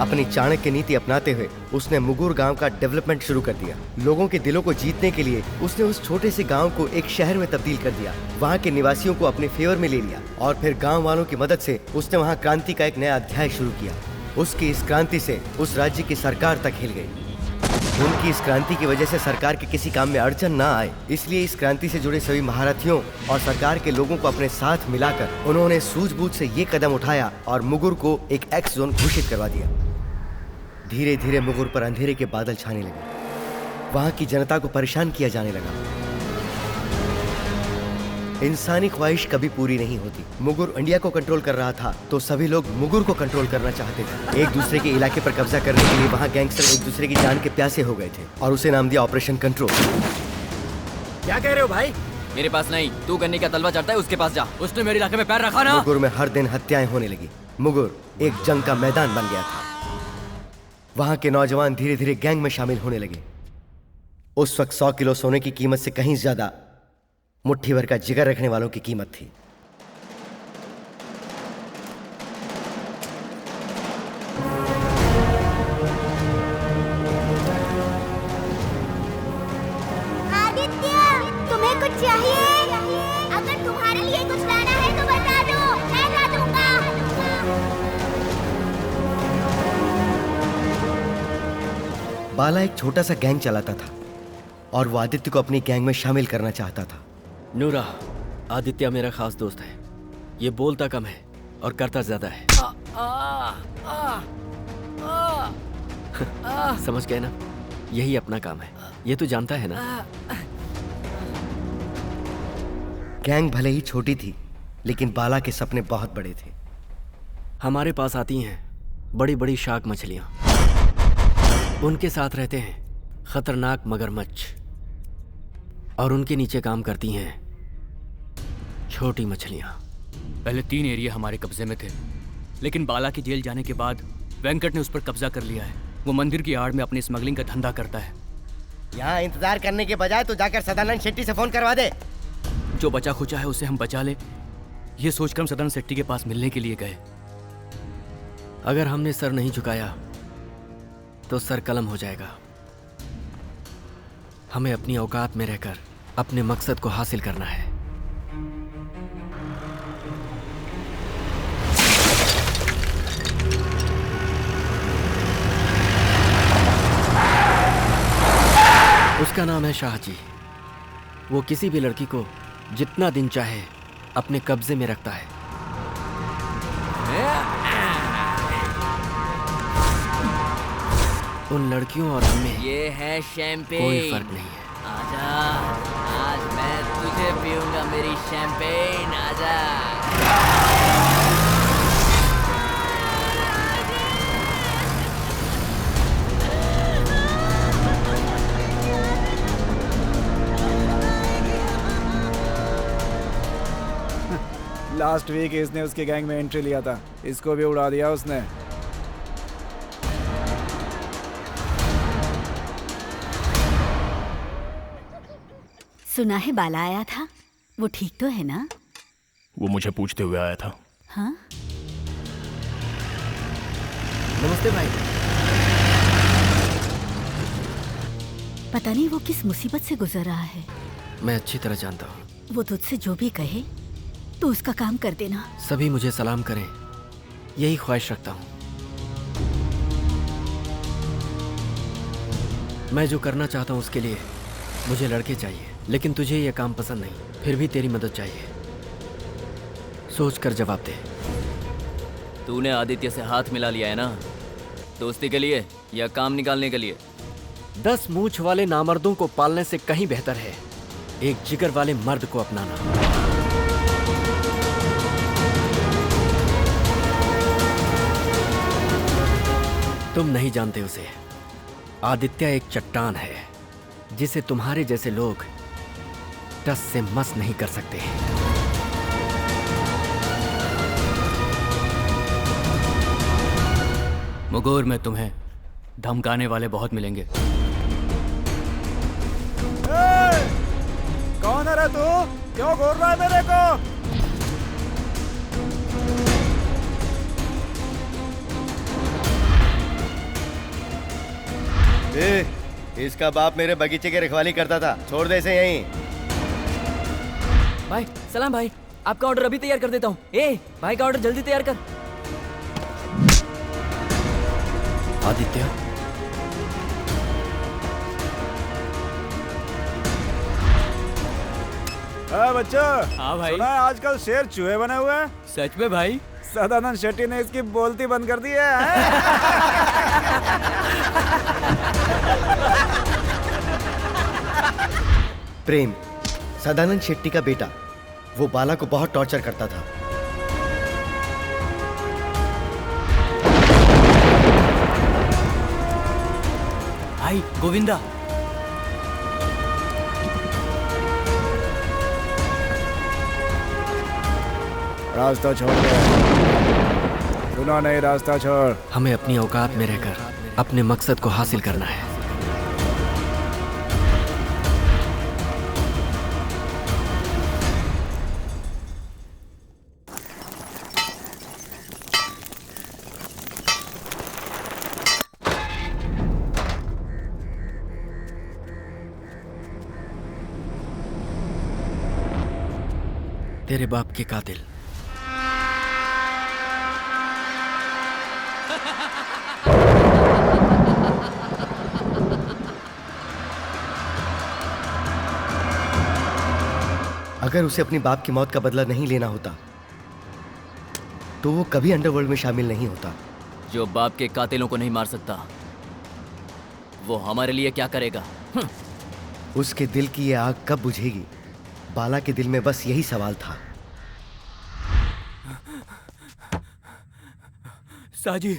अपनी चाणक्य नीति अपनाते हुए उसने मुगूर गांव का डेवलपमेंट शुरू कर दिया। लोगों के दिलों को जीतने के लिए उसने उस छोटे से गांव को एक शहर में तब्दील कर दिया। वहां के निवासियों को अपने फेवर में ले लिया और फिर गांव वालों की मदद से उसने वहां क्रांति का एक नया अध्याय शुरू किया। उसकी इस क्रांति से उस राज्य की सरकार तक हिल गई। उनकी इस क्रांति की वजह से सरकार के किसी काम में अड़चन ना आए, इसलिए इस क्रांति से जुड़े सभी महारथियों और सरकार के लोगों को अपने साथ मिलाकर उन्होंने सूझबूझ से ये कदम उठाया और मुगुर को एक एक्स जोन घोषित करवा दिया। धीरे धीरे मुगुर पर अंधेरे के बादल छाने लगे। वहां की जनता को परेशान किया जाने लगा। इंसानी ख्वाहिश कभी पूरी नहीं होती। मुगुर इंडिया को कंट्रोल कर रहा था तो सभी लोग मुगुर को कंट्रोल करना चाहते थे। एक दूसरे के इलाके पर कब्जा करने के लिए वहां गैंगस्टर एक दूसरे की जान के प्यासे हो गए थे और उसे नाम दिया ऑपरेशन कंट्रोल। क्या कह रहे हो भाई? मेरे पास नहीं, तू गन्ने का तलवा चढ़ता है उसके पास जा। उसने मेरे इलाके में पैर रखा ना। मुगुर में हर दिन हत्याएं होने लगी। मुगुर एक जंग का मैदान बन गया था। वहां के नौजवान धीरे धीरे गैंग में शामिल होने लगे। उस वक्त 100 किलो सोने की कीमत से कहीं ज्यादा मुट्ठी भर का जिगर रखने वालों की कीमत थी। आदित्य, तुम्हें कुछ चाहिए? अगर तुम्हारे लिए कुछ लाना है तो बता दो, मैं ला दूंगा। बाला एक छोटा सा गैंग चलाता था और वो आदित्य को अपनी गैंग में शामिल करना चाहता था। नूरा, आदित्य मेरा खास दोस्त है। ये बोलता कम है और करता ज्यादा है। समझ गए ना? यही अपना काम है। ये तो जानता है ना? गैंग भले ही छोटी थी लेकिन बाला के सपने बहुत बड़े थे। हमारे पास आती हैं बड़ी बड़ी शार्क मछलियां। उनके साथ रहते हैं खतरनाक मगरमच्छ और उनके नीचे काम करती हैं छोटी मछलियां। पहले 3 एरिया हमारे कब्जे में थे, लेकिन बाला की जेल जाने के बाद वेंकट ने उस पर कब्जा कर लिया है। वो मंदिर की आड़ में अपनी स्मगलिंग का धंधा करता है। यहाँ इंतजार करने के बजाय तो जाकर सदानंद शेट्टी से फोन करवा दे। जो बचा खुचा है उसे हम बचा ले, ये सोचकर हम सदानंद शेट्टी के पास मिलने के लिए गए। अगर हमने सर नहीं झुकाया तो सर कलम हो जाएगा। हमें अपनी औकात में रहकर अपने मकसद को हासिल करना है। उसका नाम है शाहजी। वो किसी भी लड़की को जितना दिन चाहे अपने कब्जे में रखता है। उन लड़कियों और हमें ये है शैंपेन। कोई फर्क नहीं है। आजा, आज मैं तुझे पीऊंगा मेरी शैंपेन। आजा। लास्ट वीक इसने उसके गैंग में एंट्री लिया था, इसको भी उड़ा दिया उसने। सुना है बाला आया था, वो ठीक तो है ना? वो मुझे पूछते हुए आया था। हाँ? नमस्ते भाई। पता नहीं वो किस मुसीबत से गुजर रहा है। मैं अच्छी तरह जानता हूँ। वो तुझसे जो भी कहे तो उसका काम कर देना। सभी मुझे सलाम करें, यही ख्वाहिश रखता हूँ। मैं जो करना चाहता हूँ उसके लिए मुझे लड़के चाहिए, लेकिन तुझे यह काम पसंद नहीं। फिर भी तेरी मदद चाहिए। सोच कर जवाब दे। तूने आदित्य से हाथ मिला लिया है ना, दोस्ती के लिए या काम निकालने के लिए? 10 मूंछ वाले नामर्दों को पालने से कहीं बेहतर है एक जिगर वाले मर्द को अपनाना। तुम नहीं जानते उसे। आदित्य एक चट्टान है जिसे तुम्हारे जैसे लोग टस से मस नहीं कर सकते। मुगोर में तुम्हें धमकाने वाले बहुत मिलेंगे। कौन है रे तू? क्यों घूर रहा है मेरे को? इसका बाप मेरे बगीचे की रखवाली करता था, छोड़ दे इसे यहीं। भाई सलाम भाई, आपका ऑर्डर अभी तैयार कर देता हूँ। ए भाई का ऑर्डर जल्दी तैयार कर। आदित्य, बच्चा। हाँ भाई। सुना है आजकल शेर चूहे बने हुए हैं? सच में भाई? सदानंद शेट्टी ने इसकी बोलती बंद कर दी है। प्रेम, सदानंद शेट्टी का बेटा, वो बाला को बहुत टॉर्चर करता था। भाई गोविंदा। रास्ता छोड़ दे। सुना नहीं, रास्ता छोड़। हमें अपनी औकात में रहकर अपने मकसद को हासिल करना है। तेरे बाप के कातिल। अगर उसे अपनी बाप की मौत का बदला नहीं लेना होता तो वो कभी अंडरवर्ल्ड में शामिल नहीं होता। जो बाप के कातिलों को नहीं मार सकता वो हमारे लिए क्या करेगा? उसके दिल की ये आग कब बुझेगी? बाला के दिल में बस यही सवाल था। साजी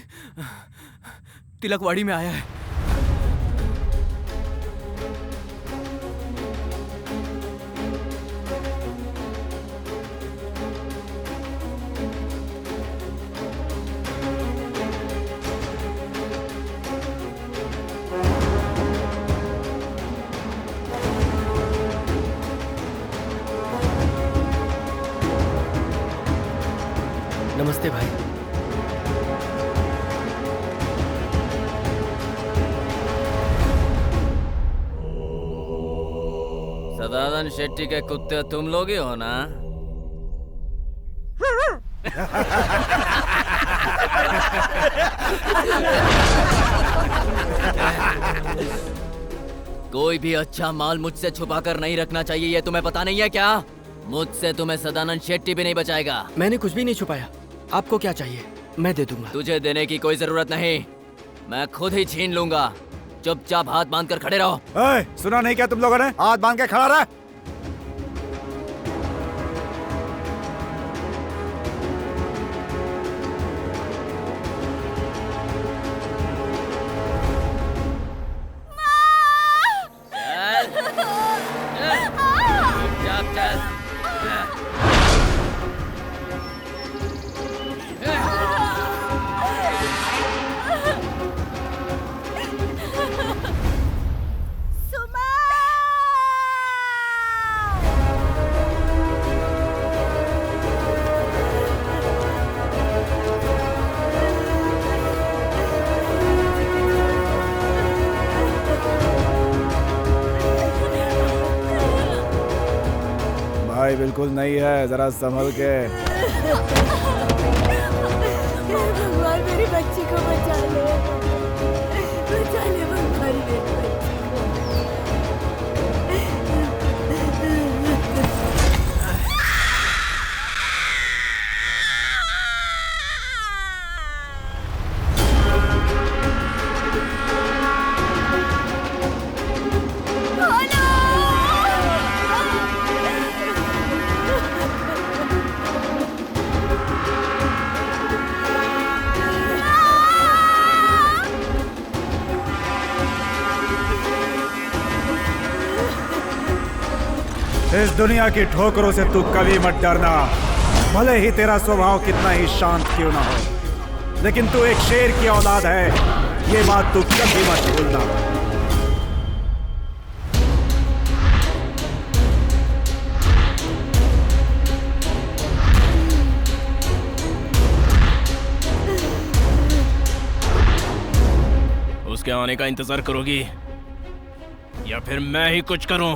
तिलकवाड़ी में आया है। नमस्ते भाई। सदानंद शेट्टी के कुत्ते तुम लोग ही हो ना? कोई भी अच्छा माल मुझसे छुपा कर नहीं रखना चाहिए, ये तुम्हें पता नहीं है क्या? मुझसे तुम्हें सदानंद शेट्टी भी नहीं बचाएगा। मैंने कुछ भी नहीं छुपाया। आपको क्या चाहिए? मैं दे दूंगा। तुझे देने की कोई जरूरत नहीं, मैं खुद ही छीन लूंगा। चुपचाप हाथ बांध कर खड़े रहो। सुना नहीं क्या तुम लोगों ने? हाथ बांध के खड़ा रहा। चुपचाप चल। भाई बिल्कुल नहीं है, जरा संभल के। भगवान मेरी बच्ची को बचा ले, बचा ले भगवान मेरी बच्ची को। इस दुनिया की ठोकरों से तू कभी मत डरना, भले ही तेरा स्वभाव कितना ही शांत क्यों ना हो, लेकिन तू एक शेर की औलाद है, ये बात तू कभी मत भूलना। उसके आने का इंतजार करोगी या फिर मैं ही कुछ करूं?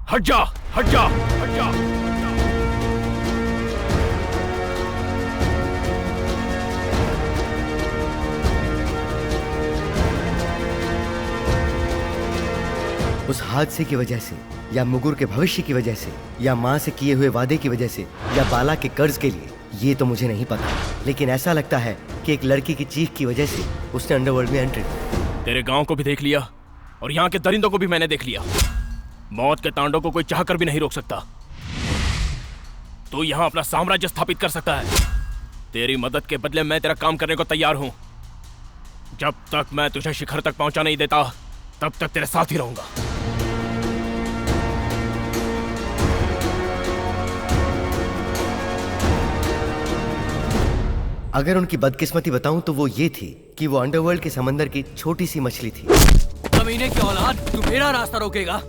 हट जा, हट जा, हट जा। उस हादसे की वजह से, या मुगुर के भविष्य की वजह से, या माँ से किए हुए वादे की वजह से, या बाला के कर्ज के लिए, ये तो मुझे नहीं पता, लेकिन ऐसा लगता है कि एक लड़की की चीख की वजह से उसने अंडरवर्ल्ड में एंट्री की। तेरे गांव को भी देख लिया और यहाँ के दरिंदों को भी मैंने देख लिया। मौत के तांडव को कोई चाहकर भी नहीं रोक सकता। तू यहाँ अपना साम्राज्य स्थापित कर सकता है। तेरी मदद के बदले मैं तेरा काम करने को तैयार हूं। जब तक मैं तुझे शिखर तक पहुंचा नहीं देता, तब तक तेरे साथ ही रहूंगा। अगर उनकी बदकिस्मती बताऊं तो वो ये थी कि वो अंडरवर्ल्ड के समंदर की छोटी सी मछली थी। कमीने की औलाद, तू मेरा रास्ता रोकेगा?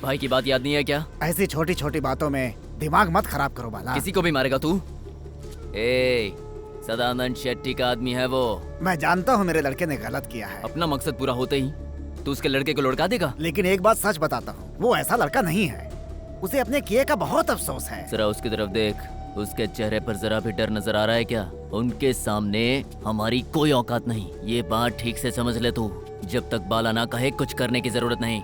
भाई की बात याद नहीं है क्या? ऐसी छोटी छोटी बातों में दिमाग मत खराब करो बाला। किसी को भी मारेगा तू? ए, सदानंद शेट्टी का आदमी है वो। मैं जानता हूँ मेरे लड़के ने गलत किया है। अपना मकसद पूरा होते ही तू उसके लड़के को लौटा देगा? लेकिन एक बात सच बताता हूँ, वो ऐसा लड़का नहीं है। उसे अपने किए का बहुत अफसोस है। जरा उसकी तरफ देख, उसके चेहरे पर जरा भी डर नजर आ रहा है क्या? उनके सामने हमारी कोई औकात नहीं, ये बात ठीक से समझ ले तू। जब तक बाला ना कहे कुछ करने की जरूरत नहीं।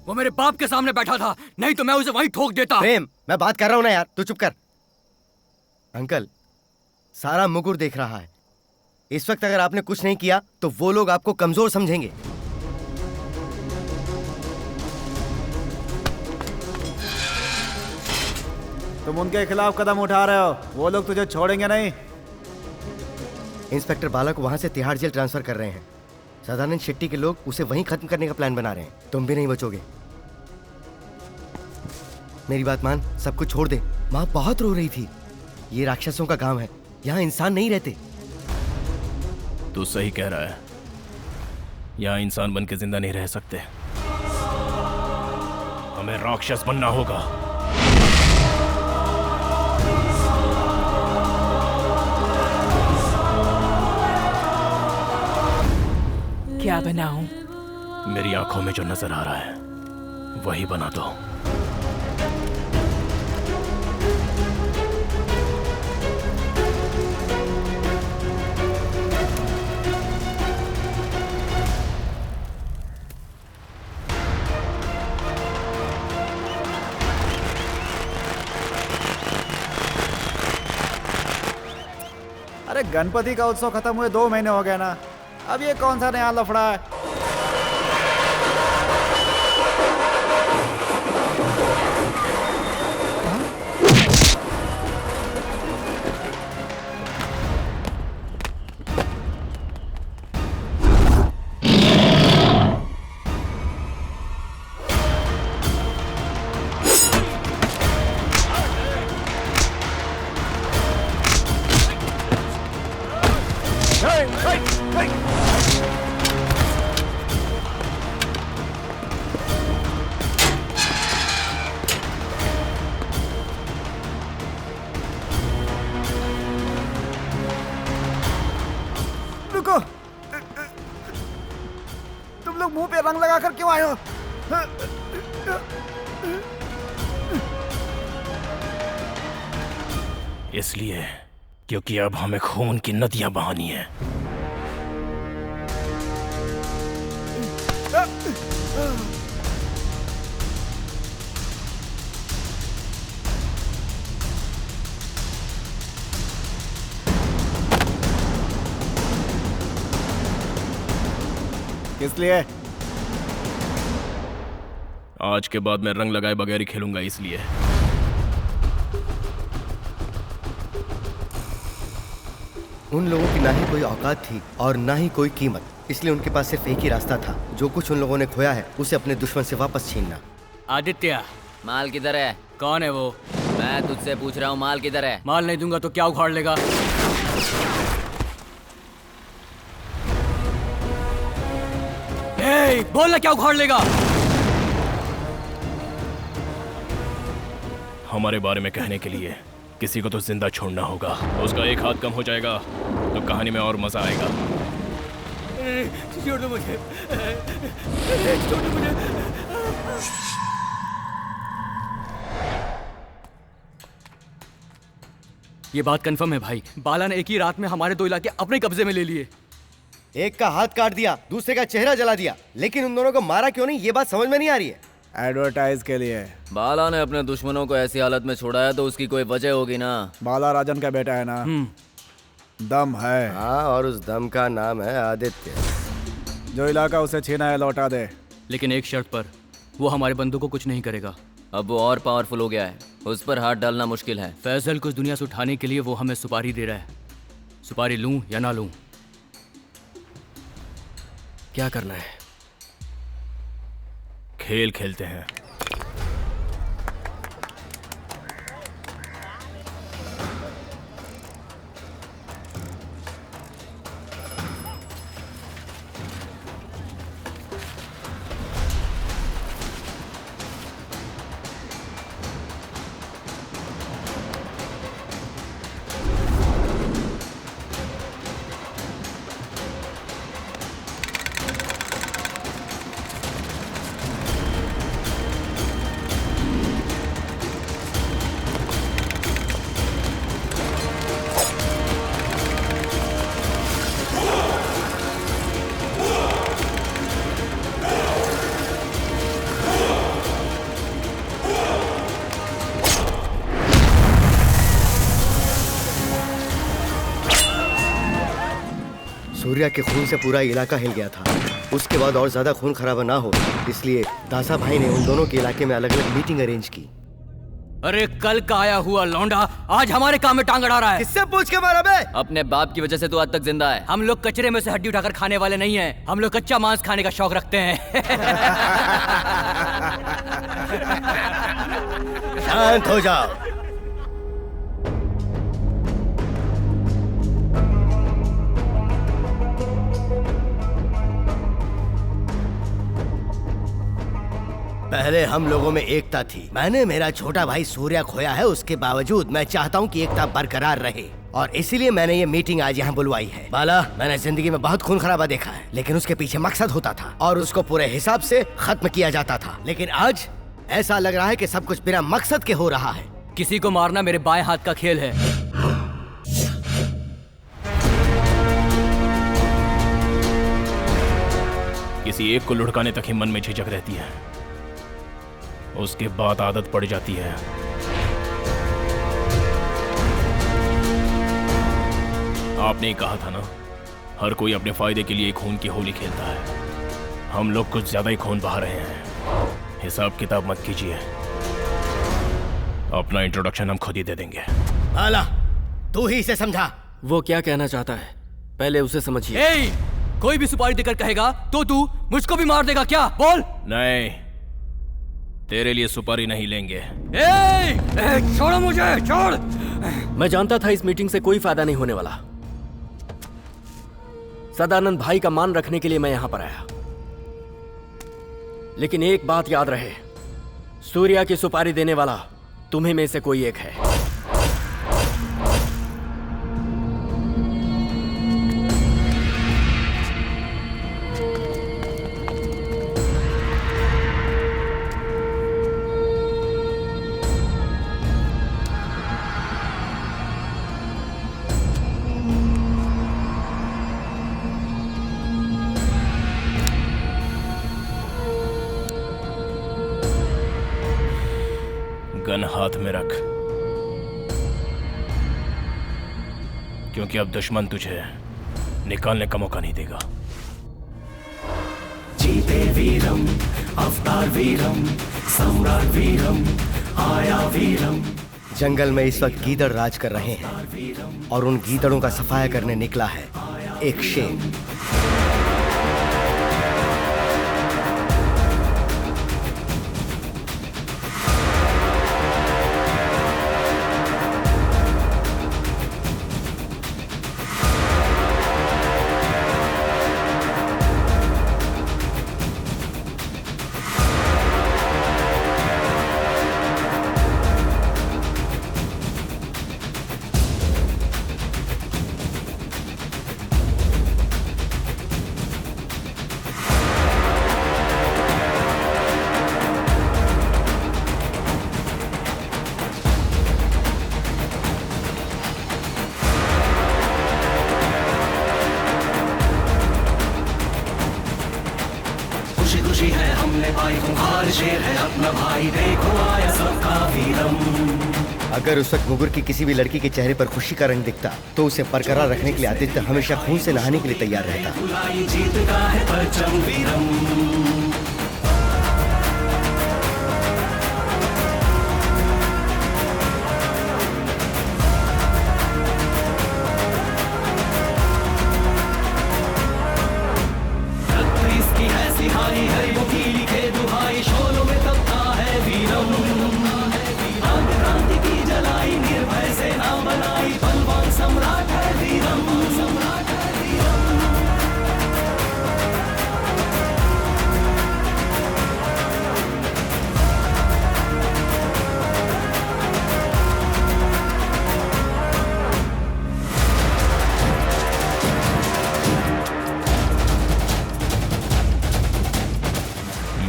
वो मेरे बाप के सामने बैठा था, नहीं तो मैं उसे वहीं ठोक देता। प्रेम, मैं बात कर रहा हूँ ना यार, तू चुप कर। अंकल, सारा मुगुर देख रहा है। इस वक्त अगर आपने कुछ नहीं किया तो वो लोग आपको कमजोर समझेंगे। तुम उनके खिलाफ कदम उठा रहे हो, वो लोग तुझे छोड़ेंगे नहीं। इंस्पेक्टर बाला को वहां से तिहाड़ जेल ट्रांसफर कर रहे हैं। सदानंद शेट्टी के लोग उसे वहीं खत्म करने का प्लान बना रहे हैं। तुम भी नहीं बचोगे। मेरी बात मान, सब कुछ छोड़ दे। माँ बहुत रो रही थी। ये राक्षसों का गांव है, यहाँ इंसान नहीं रहते। तू सही कह रहा है, यहाँ इंसान बन के जिंदा नहीं रह सकते। हमें राक्षस बनना होगा। क्या बनाऊं? मेरी आंखों में जो नजर आ रहा है वही बना दो। अरे गणपति का उत्सव खत्म हुए 2 महीने हो गए ना, अब ये कौन सा नया लफड़ा है? रुको, तुम लोग मुंह पे रंग लगाकर क्यों आए हो? इसलिए क्योंकि अब हमें खून की नदियां बहानी है। किस लिए? आज के बाद मैं रंग लगाए बगैर ही खेलूंगा, इसलिए। उन लोगों की ना ही कोई औकात थी और ना ही कोई कीमत, इसलिए उनके पास सिर्फ एक ही रास्ता था, जो कुछ उन लोगों ने खोया है उसे अपने दुश्मन से वापस छीनना। आदित्य, माल किधर है? कौन है वो? मैं तुझसे पूछ रहा हूँ, माल किधर है? माल नहीं दूंगा तो क्या उखाड़ लेगा? बोलना, क्या उखाड़ लेगा? हमारे बारे में कहने के लिए किसी को तो जिंदा छोड़ना होगा। उसका एक हाथ कम हो जाएगा तो कहानी में और मजा आएगा। छोड़ दो मुझे, छोड़ दो मुझे। ये बात कंफर्म है भाई, बाला ने एक ही रात में हमारे 2 इलाके अपने कब्जे में ले लिए। एक का हाथ काट दिया, दूसरे का चेहरा जला दिया, लेकिन उन दोनों को मारा क्यों नहीं, ये बात समझ में नहीं आ रही है। एडवर्टाइज के लिए। बाला ने अपने दुश्मनों को ऐसी हालत में छोड़ा है तो उसकी कोई वजह होगी ना। बाला राजन का बेटा है ना, दम है। हाँ, और उस दम का नाम है आदित्य। जो इलाका उसे छीना है लौटा दे। लेकिन एक शर्त पर, वो हमारे बंदों को कुछ नहीं करेगा। अब वो और पावरफुल हो गया है, उस पर हाथ डालना मुश्किल है। फैसल को इस दुनिया से उठाने के लिए वो हमें सुपारी दे रहा है। सुपारी लूं या ना लूं? क्या करना है? खेल खेलते हैं। सूर्या के खून से पूरा इलाका हिल गया था। उसके बाद और ज्यादा खून खराबा ना हो, इसलिए दासा भाई ने उन दोनों के इलाके में अलग अलग मीटिंग अरेंज की। अरे कल का आया हुआ लौंडा आज हमारे काम में टांग अड़ा रहा है। किससे पूछ के मारा बे? अपने बाप की वजह से तू आज तक जिंदा है। हम लोग कचरे में से हड्डी उठाकर खाने वाले नहीं हैं। हम लोग कच्चा मांस खाने का शौक रखते हैं। शांत हो जाओ। पहले हम लोगों में एकता थी। मैंने मेरा छोटा भाई सूर्या खोया है, उसके बावजूद मैं चाहता हूँ कि एकता बरकरार रहे और इसीलिए मैंने ये मीटिंग आज यहाँ बुलवाई है। बाला, मैंने जिंदगी में बहुत खून खराबा देखा है, लेकिन उसके पीछे मकसद होता था और उसको पूरे हिसाब से खत्म किया जाता था। लेकिन आज ऐसा लग रहा है कि सब कुछ बिना मकसद के हो रहा है। किसी को मारना मेरे बाएं हाथ का खेल है। किसी एक को लुढ़काने तक ही मन में झिझक रहती है, उसके बाद आदत पड़ जाती है। आपने कहा था ना, हर कोई अपने फायदे के लिए खून की होली खेलता है। हम लोग कुछ ज्यादा ही खून बहा रहे हैं। हिसाब किताब मत कीजिए, अपना इंट्रोडक्शन हम खुद ही दे देंगे। बाला, तू ही इसे समझा। वो क्या कहना चाहता है, पहले उसे समझिए। कोई भी सुपारी देकर कहेगा तो तू मुझको भी मार देगा क्या? बोल। नहीं, तेरे लिए सुपारी नहीं लेंगे। छोड़ो मुझे, छोड़। मैं जानता था इस मीटिंग से कोई फायदा नहीं होने वाला। सदानंद भाई का मान रखने के लिए मैं यहां पर आया, लेकिन एक बात याद रहे, सूर्या की सुपारी देने वाला तुम्हीं में से कोई एक है। गन हाथ में रख, क्योंकि अब दुश्मन तुझे निकालने का मौका नहीं देगा। जीते वीरम, अवतार वीरम, सम्राट वीरम, आया वीरम। जंगल में इस वक्त गीदड़ राज कर रहे हैं और उन गीदड़ों का सफाया करने निकला है एक शेर। खुशी है हमने पाई तुम्हारे शेर है अपना भाई, देखो आया सबका वीरम। अगर उस वक्त मुगुर की किसी भी लड़की के चेहरे पर खुशी का रंग दिखता तो उसे बरकरार रखने के लिए आदित्य हमेशा खून से नहाने के लिए तैयार रहता। जीत का है परचम वीरम।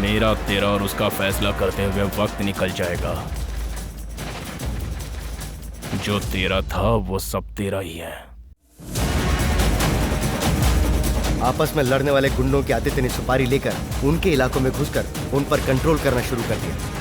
मेरा, तेरा और उसका फैसला करते हुए वक्त निकल जाएगा। जो तेरा था वो सब तेरा ही है। आपस में लड़ने वाले गुंडों के आदित्य ने सुपारी लेकर उनके इलाकों में घुसकर उन पर कंट्रोल करना शुरू कर दिया।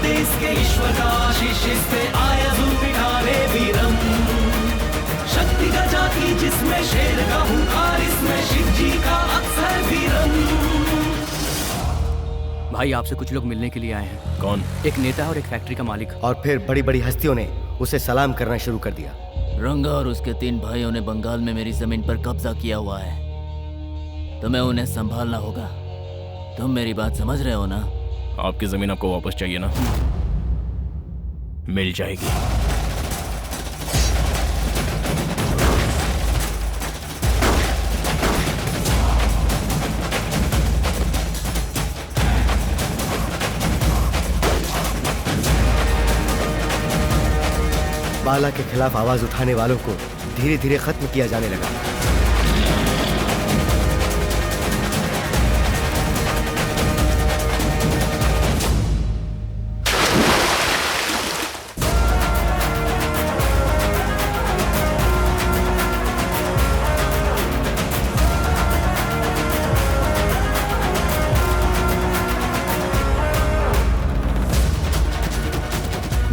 देश के ईश्वर का आशीष इस पे आया जुल्म मिटाने वीरम। शक्ति का जाति जिसमें शेर का हुंकार, इसमें शिव जी का अक्सर वीरम। भाई आपसे कुछ लोग मिलने के लिए आए हैं। कौन? एक नेता और एक फैक्ट्री का मालिक। और फिर बड़ी बड़ी हस्तियों ने उसे सलाम करना शुरू कर दिया। रंगा और उसके 3 भाइयों ने बंगाल में मेरी जमीन पर कब्जा किया हुआ है, तुम्हें उन्हें संभालना होगा। तुम मेरी बात समझ रहे हो ना? आपकी जमीन आपको वापस चाहिए ना? मिल जाएगी। बाला के खिलाफ आवाज उठाने वालों को धीरे धीरे खत्म किया जाने लगा।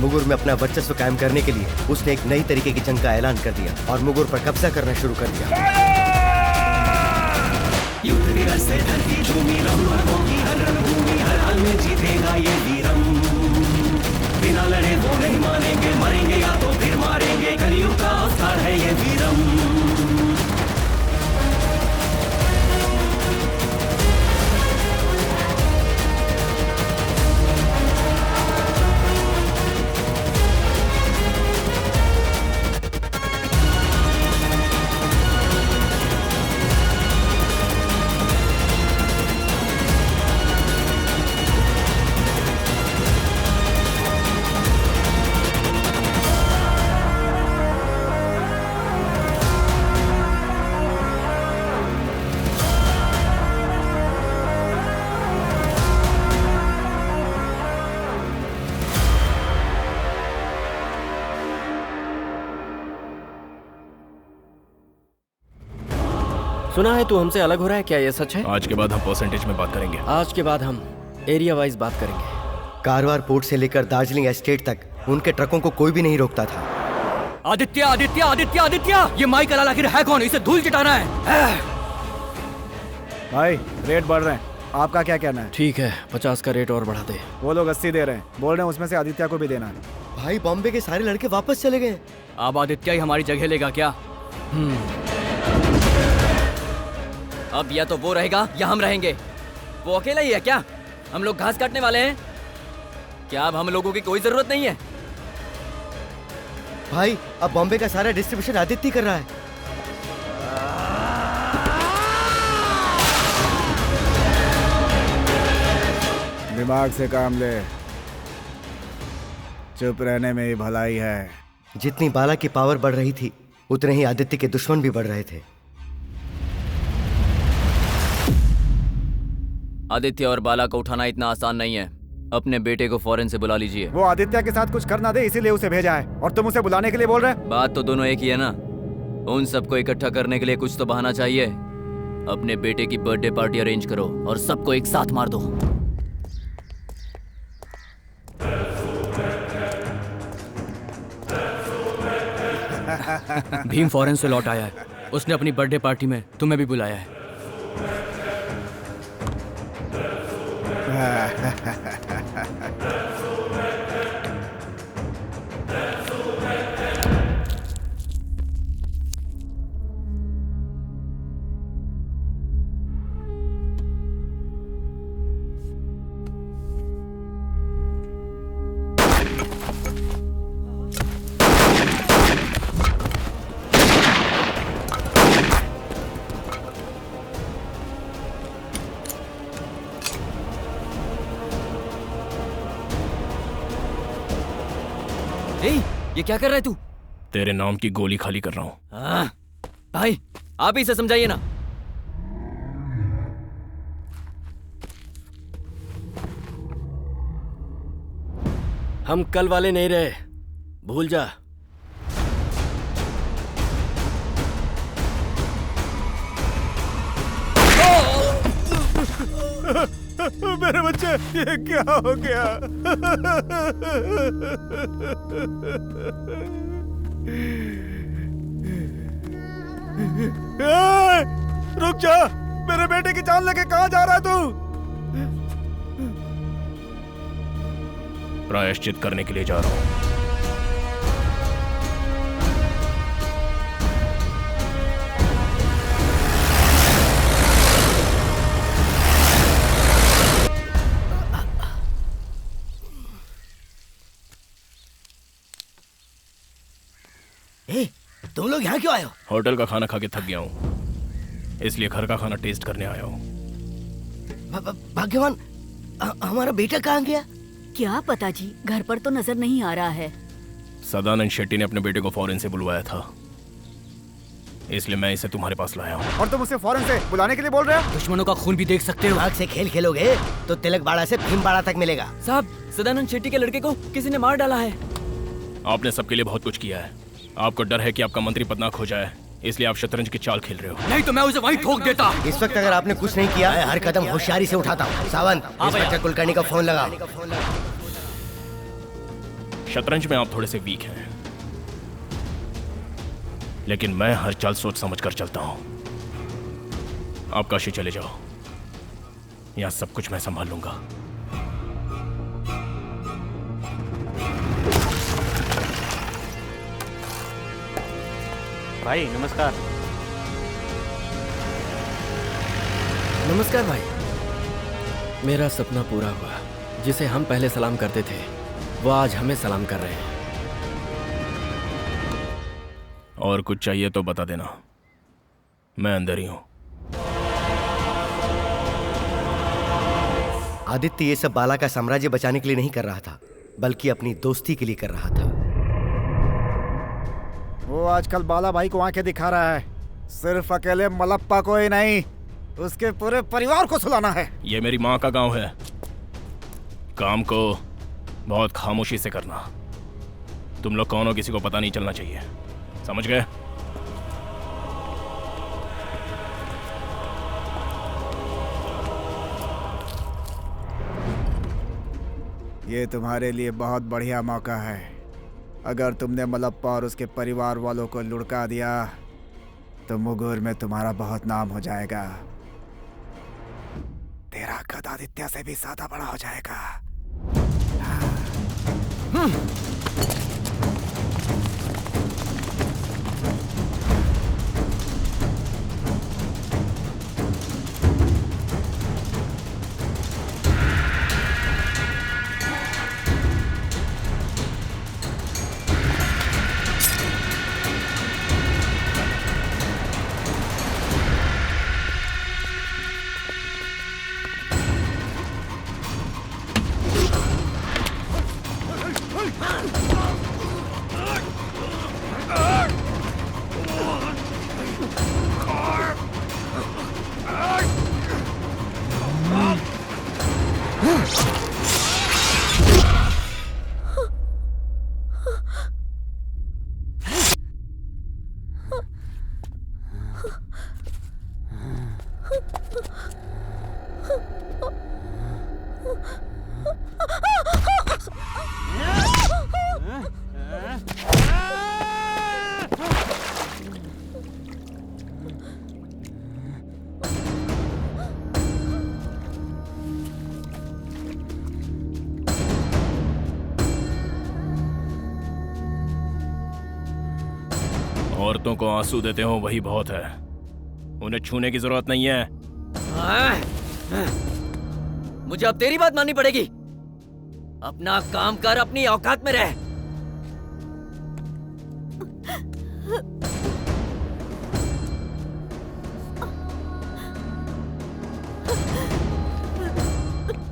मुगुर में अपना वर्चस्व कायम करने के लिए उसने एक नई तरीके की जंग का ऐलान कर दिया और मुगुर पर कब्जा करना शुरू कर दिया। युद्ध विरल से धरती झूमी, रणभूमि की हर रणभूमि हर हाल में जीतेगा ये वीरम। बिना लड़े वो नहीं मानेंगे, मरेंगे या तो फिर मारेंगे, कलयुग का अवतार है ये वीरम। सुना है तू हमसे अलग हो रहा है, क्या ये सच है? आज के बाद हम परसेंटेज में बात करेंगे। आज के बाद हम एरिया वाइज बात करेंगे। कारवार पोर्ट से लेकर दार्जिलिंग एस्टेट तक उनके ट्रकों को कोई भी नहीं रोकता था। आदित्य आदित्य आदित्य आदित्य, ये माइक अलाल आखिर है कौन? इसे धूल चटाना है। भाई रेट बढ़ रहे हैं, आपका क्या कहना है? ठीक है, 50 का रेट और बढ़ा दे। वो लोग 80 दे रहे हैं, बोल रहे हैं उसमें से आदित्य को भी देना है। भाई बॉम्बे के सारे लड़के वापस चले गए। अब आदित्य ही हमारी जगह लेगा क्या? अब या तो वो रहेगा या हम रहेंगे। वो अकेला ही है क्या? हम लोग घास काटने वाले हैं क्या? अब हम लोगों की कोई जरूरत नहीं है। भाई अब बॉम्बे का सारा डिस्ट्रीब्यूशन आदित्य कर रहा है। दिमाग से काम ले, चुप रहने में ही भलाई है। जितनी बाला की पावर बढ़ रही थी उतने ही आदित्य के दुश्मन भी बढ़ रहे थे। आदित्य और बाला को उठाना इतना आसान नहीं है। अपने बेटे को फौरन से बुला लीजिए। वो आदित्य के साथ कुछ कर ना दे इसीलिए उसे भेजा है, और तुम उसे बुलाने के लिए बोल रहे हैं? बात तो दोनों एक ही है ना। उन सबको इकट्ठा करने के लिए कुछ तो बहाना चाहिए। अपने बेटे की बर्थडे पार्टी अरेंज करो और सबको एक साथ मार दो। भीम फॉरेन से लौट आया है, उसने अपनी बर्थडे पार्टी में तुम्हें भी बुलाया है। ये क्या कर रहा है तू? तेरे नाम की गोली खाली कर रहा हूँ। भाई आप ही इसे समझाइए ना। हम कल वाले नहीं रहे, भूल जा। मेरे बच्चे, ये क्या हो गया? रुक जा, मेरे बेटे की जान लेके कहाँ जा रहा है तू? प्रायश्चित करने के लिए जा रहा हूँ। लोग यहाँ क्यों आए हो? होटल का खाना खा के थक गया हूँ, इसलिए घर का खाना टेस्ट करने आया हूँ। भाग्यवान, हमारा बेटा कहाँ गया? क्या पता जी, घर पर तो नजर नहीं आ रहा है। सदानंद शेट्टी ने अपने बेटे को फॉरेन से बुलवाया था, इसलिए मैं इसे तुम्हारे पास लाया हूँ। और तुम उसे फौरन से बुलाने के लिए बोल रहे हो? दुश्मनों का खून भी देख सकते हो। आग से खेल खेलोगे तो तिलक बाड़ा से भीमबाड़ा तक मिलेगा। साहब, सदानंद शेट्टी के लड़के को किसी ने मार डाला है। आपने सबके लिए बहुत कुछ किया है। आपको डर है कि आपका मंत्री पद ना खो जाए, इसलिए आप शतरंज की चाल खेल रहे हो। नहीं तो मैं उसे वहीं ठोक देता। इस वक्त अगर आपने कुछ नहीं किया, मैं हर कदम होशियारी से उठाता हूँ। सावंत, इंस्पेक्टर कुलकर्णी का फोन लगाओ। शतरंज में आप थोड़े से वीक हैं, लेकिन मैं हर चाल सोच समझ कर चलता हूं। आप काशी चले जाओ, यहां सब कुछ मैं संभाल लूंगा। भाई नमस्कार। नमस्कार भाई। मेरा सपना पूरा हुआ। जिसे हम पहले सलाम करते थे, वो आज हमें सलाम कर रहे हैं। और कुछ चाहिए तो बता देना, मैं अंदर ही हूं। आदित्य ये सब बाला का साम्राज्य बचाने के लिए नहीं कर रहा था, बल्कि अपनी दोस्ती के लिए कर रहा था। वो आजकल बाला भाई को आंखें दिखा रहा है। सिर्फ अकेले मलप्पा को ही नहीं, उसके पूरे परिवार को सुलाना है। ये मेरी माँ का गांव है। काम को बहुत खामोशी से करना। तुम लोग कौन हो किसी को पता नहीं चलना चाहिए, समझ गए? ये तुम्हारे लिए बहुत बढ़िया मौका है। अगर तुमने मलप्पा और उसके परिवार वालों को लुढ़का दिया तो मुगुर में तुम्हारा बहुत नाम हो जाएगा। तेरा कद आदित्य से भी ज्यादा बड़ा हो जाएगा। औरतों को आंसू देते हो वही बहुत है, उन्हें छूने की जरूरत नहीं है। मुझे अब तेरी बात माननी पड़ेगी। अपना काम कर, अपनी औकात में रह।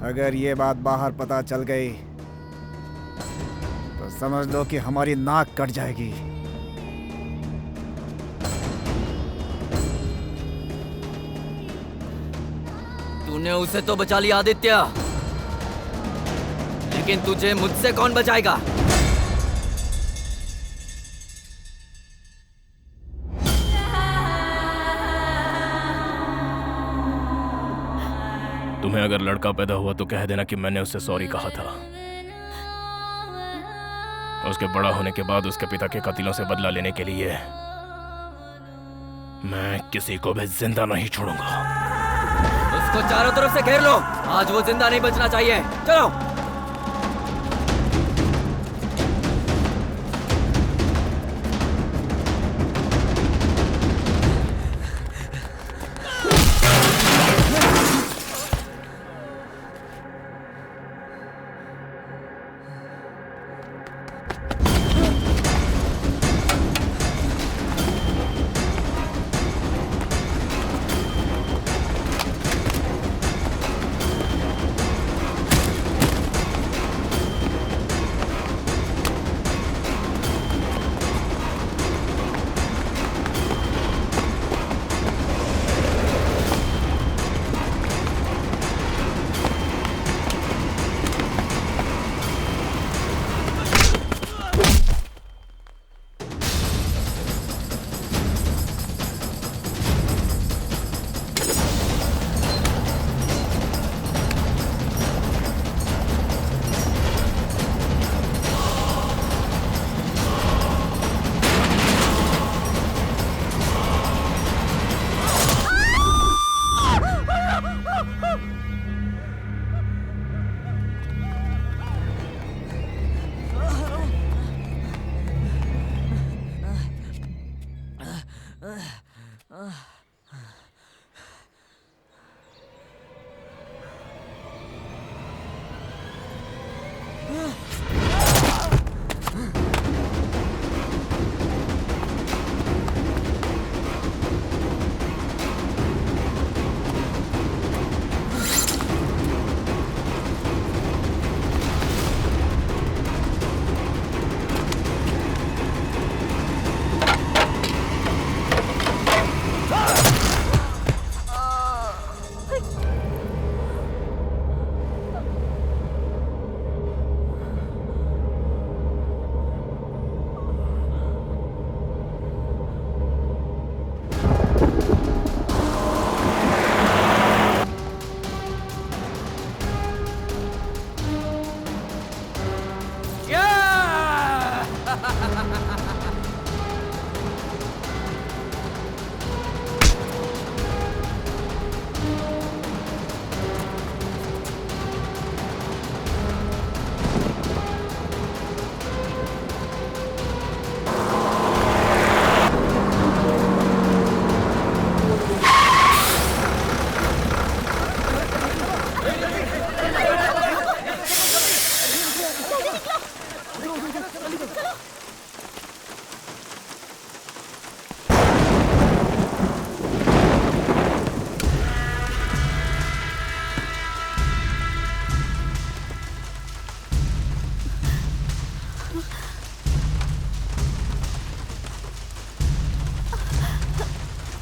अगर ये बात बाहर पता चल गई तो समझ लो कि हमारी नाक कट जाएगी। तूने उसे तो बचा लिया आदित्य, लेकिन तुझे मुझसे कौन बचाएगा? तुम्हें अगर लड़का पैदा हुआ तो कह देना कि मैंने उससे सॉरी कहा था। उसके बड़ा होने के बाद उसके पिता के कत्लों से बदला लेने के लिए मैं किसी को भी जिंदा नहीं छोड़ूंगा। उसको चारों तरफ से घेर लो। आज वो जिंदा नहीं बचना चाहिए। चलो।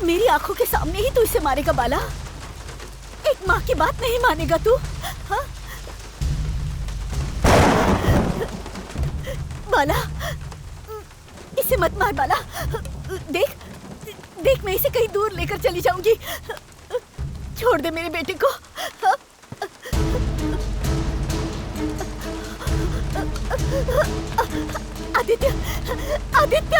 मेरी आंखों के सामने ही तू इसे मारेगा बाला? एक माँ की बात नहीं मानेगा तू? हाँ? बाला, इसे मत मार बाला। देख देख, मैं इसे कहीं दूर लेकर चली जाऊंगी। छोड़ दे मेरे बेटे को। आदित्य, आदित्य,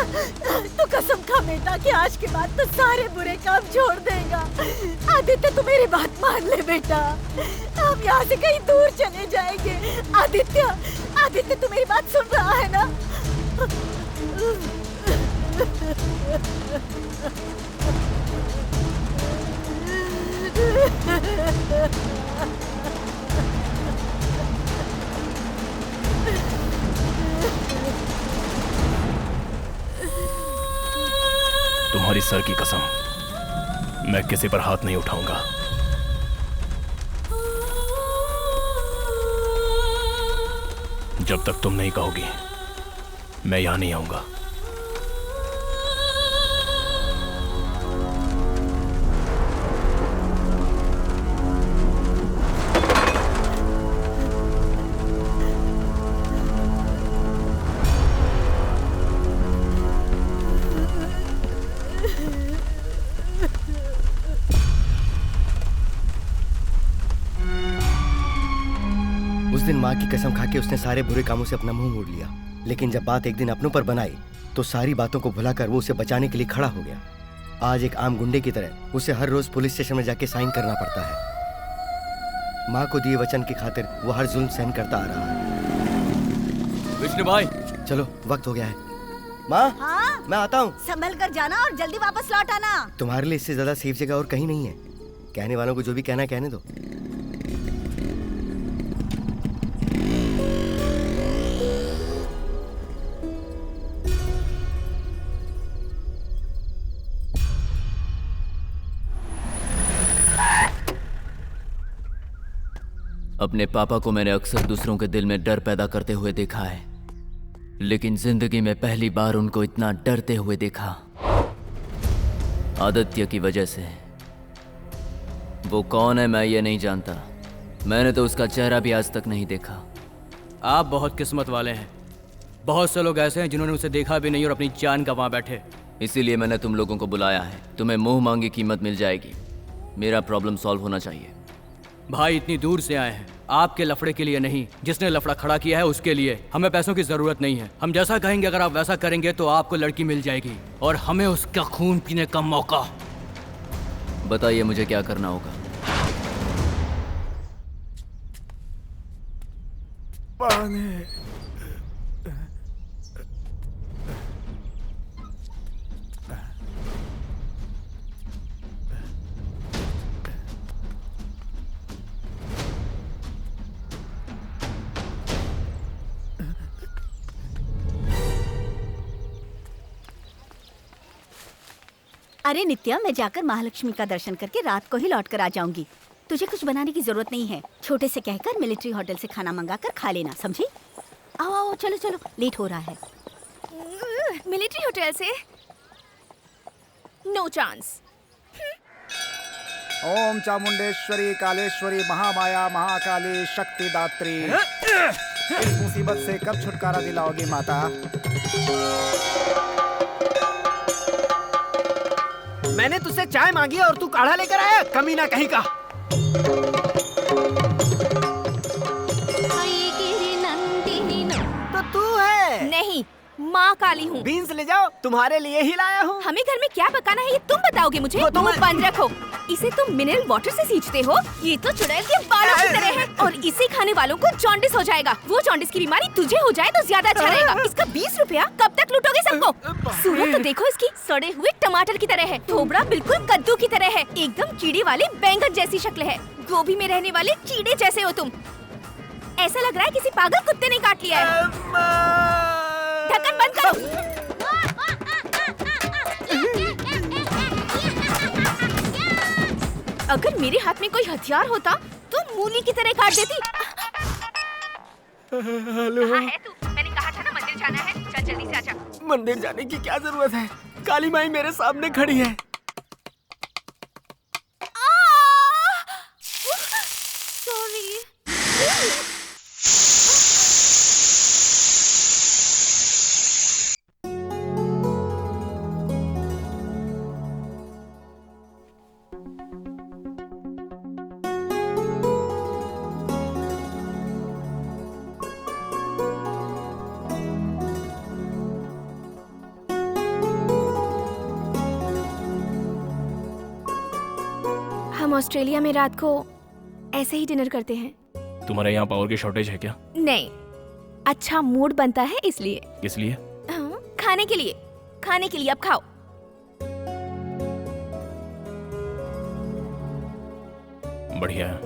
तू कसम खा बेटा कि आज के बाद तो सारे बुरे काम छोड़ देगा। आदित्य, तू मेरी बात मान ले बेटा, हम यहाँ से कहीं दूर चले जाएंगे। आदित्य, आदित्य, तू मेरी बात सुन रहा है ना? तुम्हारी सर की कसम, मैं किसी पर हाथ नहीं उठाऊंगा। जब तक तुम नहीं कहोगी, मैं यहां नहीं आऊंगा। उस दिन माँ की कसम खा के उसने सारे बुरे कामों से अपना मुंह मोड़ लिया, लेकिन जब बात एक दिन अपनों पर बनाई तो सारी बातों को भुलाकर वो उसे बचाने के लिए खड़ा हो गया। आज एक आम गुंडे की तरह उसे हर रोज पुलिस स्टेशन में जाके साइन करना पड़ता है। माँ को दिए वचन की खातिर वो हर जुल्म सहन करता आ रहा है। विष्णु भाई, चलो वक्त हो गया है। माँ, हाँ? मैं आता हूँ। संभल कर जाना और जल्दी वापस लौट आना। तुम्हारे लिए इससे ज्यादा सेफ जगह और कहीं नहीं है। कहने वालों को जो भी कहना है कहने दो। अपने पापा को मैंने अक्सर दूसरों के दिल में डर पैदा करते हुए देखा है, लेकिन जिंदगी में पहली बार उनको इतना डरते हुए देखा। आदित्य की वजह से। वो कौन है मैं ये नहीं जानता, मैंने तो उसका चेहरा भी आज तक नहीं देखा। आप बहुत किस्मत वाले हैं। बहुत से लोग ऐसे हैं जिन्होंने उसे देखा भी नहीं और अपनी जान गंवा बैठे। इसीलिए मैंने तुम लोगों को बुलाया है। तुम्हें मुंह मांगी कीमत मिल जाएगी। मेरा प्रॉब्लम सॉल्व होना चाहिए। भाई, इतनी दूर से आए हैं, आपके लफड़े के लिए नहीं, जिसने लफड़ा खड़ा किया है उसके लिए। हमें पैसों की जरूरत नहीं है। हम जैसा कहेंगे अगर आप वैसा करेंगे तो आपको लड़की मिल जाएगी और हमें उसका खून पीने का मौका। बताइए मुझे क्या करना होगा। अरे नित्या, मैं जाकर महालक्ष्मी का दर्शन करके रात को ही लौट कर आ जाऊंगी। तुझे कुछ बनाने की जरूरत नहीं है। छोटे से कहकर मिलिट्री होटल से खाना मंगा कर खा लेना, समझी? आओ आओ, चलो चलो, लेट हो रहा है। मिलिट्री होटल से नो चांस। ओम चामुंडेश्वरी कालेश्वरी महामाया महाकाली शक्ति दात्री, इस मुसीबत से कब छुटकारा दिलाओगी माता? मैंने तुझसे चाय मांगी और तू काढ़ा लेकर आया, कमीना कहीं का। तो तू है? नहीं, माँ काली हूँ। बीन्स ले जाओ, तुम्हारे लिए ही लाया हूँ। हमें घर में क्या पकाना है ये तुम बताओगे मुझे? वो तो मुंह मैं- बंद रखो। इसे तुम मिनरल वाटर से सींचते हो? ये तो चुड़ैल के बालों की तरह है और इसे खाने वालों को जॉन्डिस हो जाएगा। वो जॉन्डिस की बीमारी तुझे हो जाए तो ज्यादा अच्छा रहेगा। इसका 20 रुपया कब तक लूटोगे सबको? सूरत तो देखो इसकी, सड़े हुए टमाटर की तरह है। थोबड़ा बिल्कुल कद्दू की तरह है। एकदम कीड़े वाले बैंगन जैसी शक्ल है। गोभी में रहने वाले कीड़े जैसे हो तुम। ऐसा लग रहा है किसी पागल कुत्ते ने काट लिया है। ढक्कन बंद करो। अगर मेरे हाथ में कोई हथियार होता तो मूली की तरह काट देती। हेलो। कहाँ है तू? मैंने कहा था ना मंदिर जाना है। चल जल्दी से आजा। मंदिर जाने की क्या जरूरत है? काली माई मेरे सामने खड़ी है। ऑस्ट्रेलिया में रात को ऐसे ही डिनर करते हैं। तुम्हारे यहाँ पावर की शॉर्टेज है क्या? नहीं, अच्छा मूड बनता है इसलिए। किस लिए? हाँ, खाने के लिए। खाने के लिए, अब खाओ। बढ़िया है।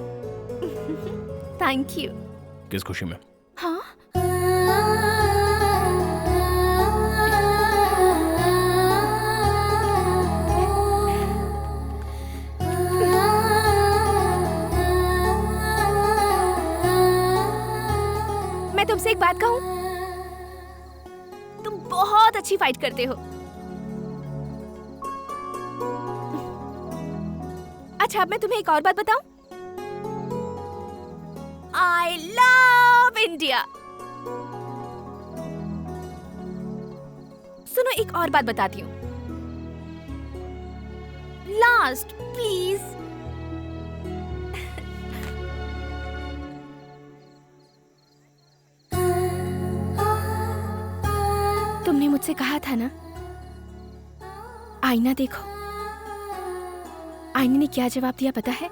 Thank you. किस खुशी में? हाँ, मैं तुमसे एक बात कहूं? तुम बहुत अच्छी फाइट करते हो। अच्छा, अब मैं तुम्हें एक और बात बताऊं? I love India। सुनो, एक और बात बताती हूँ। Last please. तुमने मुझसे कहा था ना, आईना देखो। आईने ने क्या जवाब दिया पता है?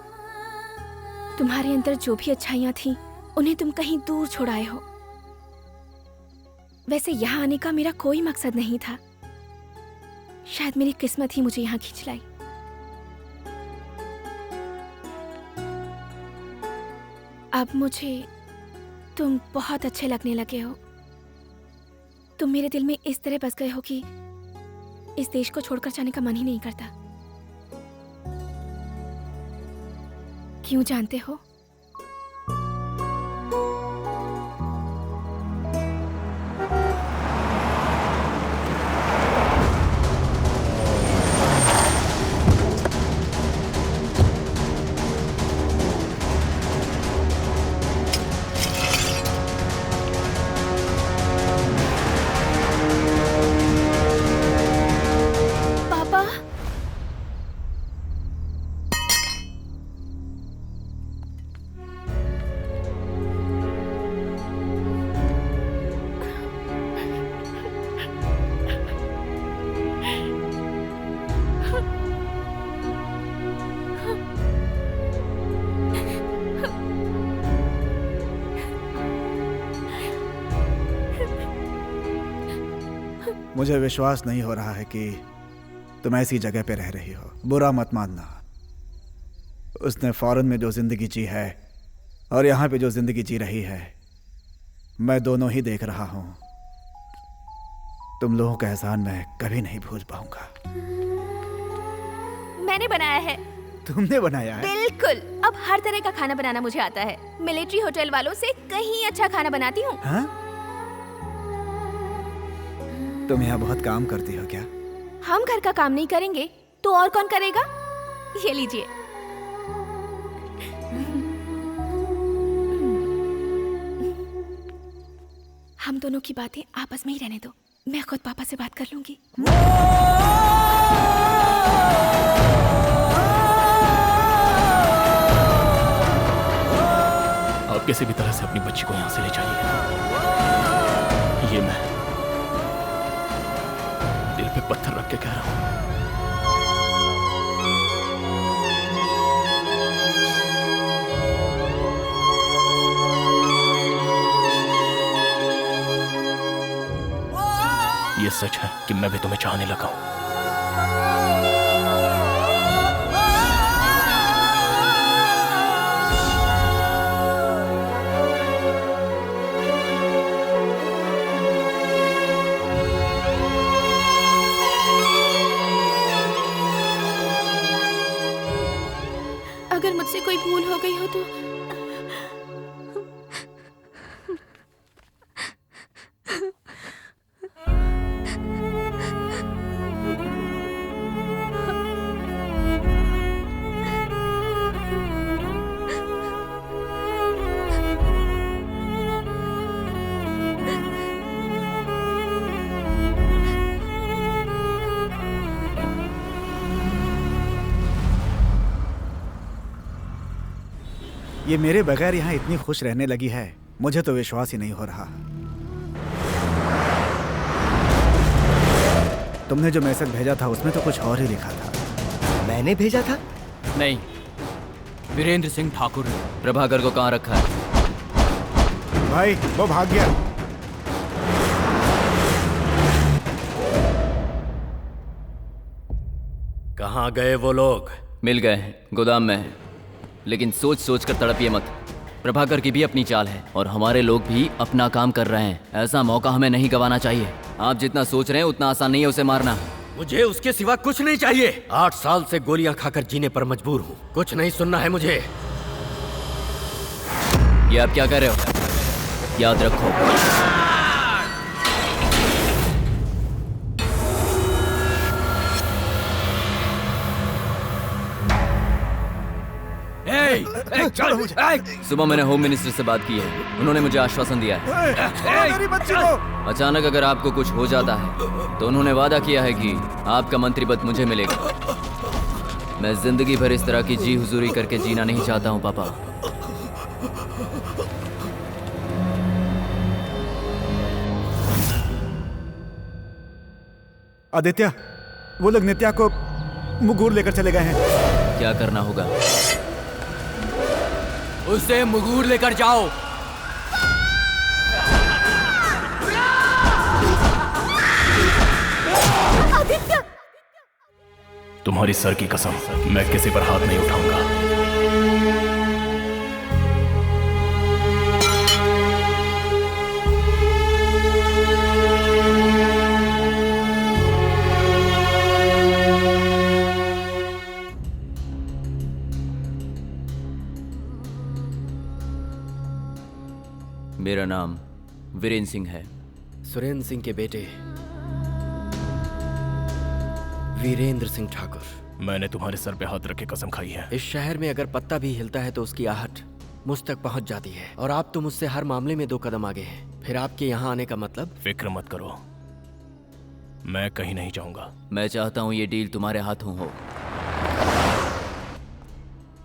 तुम्हारे अंदर जो भी अच्छाइयां थीं, उन्हें तुम कहीं दूर छोड़ आए हो। वैसे यहाँ आने का मेरा कोई मकसद नहीं था। शायद मेरी किस्मत ही मुझे यहाँ खींच लाई। अब मुझे तुम बहुत अच्छे लगने लगे हो। तुम मेरे दिल में इस तरह बस गए हो कि इस देश को छोड़कर जाने का मन ही नहीं करता। क्यों जानते हो? मुझे विश्वास नहीं हो रहा है कि तुम ऐसी जगह पे रह रही हो। बुरा मत मानना। उसने फॉरेन में जो जिंदगी जी है और यहाँ पे जो जिंदगी जी रही है, मैं दोनों ही देख रहा हूँ। तुम लोगों का एहसान मैं कभी नहीं भूल पाऊंगा। मैंने बनाया है। तुमने बनाया है? बिल्कुल। अब हर तरह का खाना बनाना मुझे आता है। मिलिट्री होटल वालों से कहीं अच्छा खाना बनाती हूँ। हाँ? तुम यहाँ बहुत काम करती हो क्या? हम घर का काम नहीं करेंगे तो और कौन करेगा? ये लीजिए। हम दोनों की बातें आपस में ही रहने दो। मैं खुद पापा से बात कर लूंगी। आप किसी भी तरह से अपनी बच्ची को यहाँ से ले जाइए। ये मैं दिल पे पत्थर रख के कह रहा हूँ। ये सच है कि मैं भी तुम्हें चाहने लगा हूं। अगर मुझसे कोई भूल हो गई हो तो ये मेरे बगैर यहाँ इतनी खुश रहने लगी है, मुझे तो विश्वास ही नहीं हो रहा। तुमने जो मैसेज भेजा था उसमें तो कुछ और ही लिखा था। मैंने भेजा था? नहीं, वीरेंद्र सिंह ठाकुर ने। प्रभाकर को कहाँ रखा है? भाई वो भाग गया। कहाँ गए वो लोग? मिल गए हैं, गोदाम में है। लेकिन सोच सोच कर तड़पिए मत। प्रभाकर की भी अपनी चाल है और हमारे लोग भी अपना काम कर रहे हैं। ऐसा मौका हमें नहीं गंवाना चाहिए। आप जितना सोच रहे हैं उतना आसान नहीं है उसे मारना। मुझे उसके सिवा कुछ नहीं चाहिए। 8 साल से गोलियां खाकर जीने पर मजबूर हूँ। कुछ नहीं सुनना है मुझे। ये आप क्या कर रहे हो? याद रखो। सुबह मैंने होम मिनिस्टर से बात की है। उन्होंने मुझे आश्वासन दिया है। मेरी बच्ची को। अचानक अगर आपको कुछ हो जाता है तो उन्होंने वादा किया है कि आपका मंत्री पद मुझे मिलेगा। मैं जिंदगी भर इस तरह की जी हुजूरी करके जीना नहीं चाहता हूँ पापा। आदित्य, वो लोग नित्या को मुगूर लेकर चले गए हैं। क्या करना होगा? उसे मुगूर लेकर जाओ। आदित्य, तुम्हारी सर की कसम, मैं किसी पर हाथ नहीं उठाऊंगा। मेरा नाम वीरेंद्र सिंह है। सुरेंद्र सिंह के बेटे वीरेंद्र सिंह ठाकुर। मैंने तुम्हारे सर पे हाथ रख के कसम खाई है। इस शहर में अगर पत्ता भी हिलता है तो उसकी आहट मुझ तक पहुंच जाती है। और आप तो मुझसे हर मामले में 2 कदम आगे हैं। फिर आपके यहाँ आने का मतलब? फिक्र मत करो, मैं कहीं नहीं जाऊंगा। मैं चाहता हूँ ये डील तुम्हारे हाथों हो।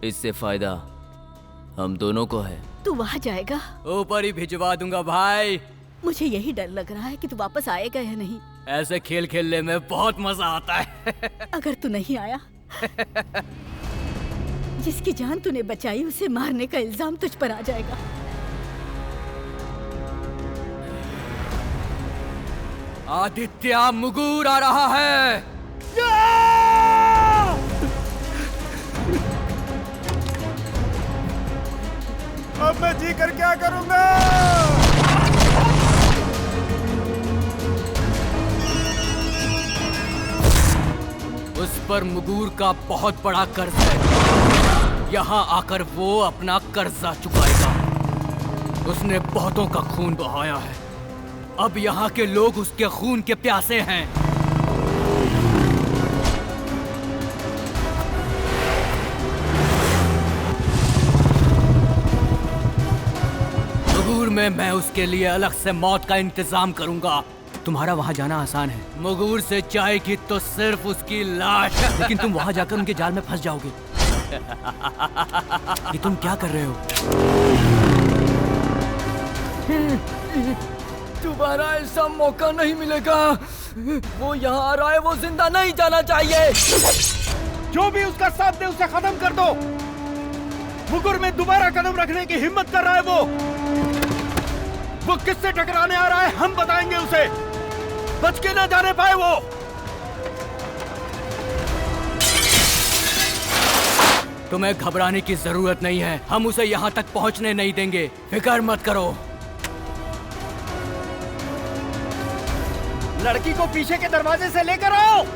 इससे फायदा हम दोनों को है। तू वहाँ जाएगा? ऊपर ही भिजवा दूंगा भाई। मुझे यही डर लग रहा है कि तू वापस आएगा या नहीं। ऐसे खेल खेलने में बहुत मजा आता है। अगर तू नहीं आया, जिसकी जान तूने बचाई उसे मारने का इल्जाम तुझ पर आ जाएगा। आदित्य, मुगूर आ रहा है। अब मैं जी कर क्या करूंगा? उस पर मुगूर का बहुत बड़ा कर्ज है। यहाँ आकर वो अपना कर्जा चुकाएगा। उसने बहुतों का खून बहाया है। अब यहाँ के लोग उसके खून के प्यासे हैं। मुगूर में मैं उसके लिए अलग से मौत का इंतजाम करूंगा। तुम्हारा वहाँ जाना आसान है। मुगूर से जाएगी तो सिर्फ उसकी लाश। लेकिन तुम वहाँ जाकर उनके जाल में फंस जाओगे। ये तुम क्या कर रहे हो? दोबारा ऐसा मौका नहीं मिलेगा। वो यहाँ आ रहा है, वो जिंदा नहीं जाना चाहिए। जो भी उसका साथ दे उसे खत्म कर दो। मुगुर में दोबारा कदम रखने की हिम्मत कर रहा है वो किससे टकराने आ रहा है हम बताएंगे उसे। बच के ना जाने पाए वो। तुम्हें घबराने की जरूरत नहीं है। हम उसे यहाँ तक पहुँचने नहीं देंगे। फिक्र मत करो। लड़की को पीछे के दरवाजे से लेकर आओ।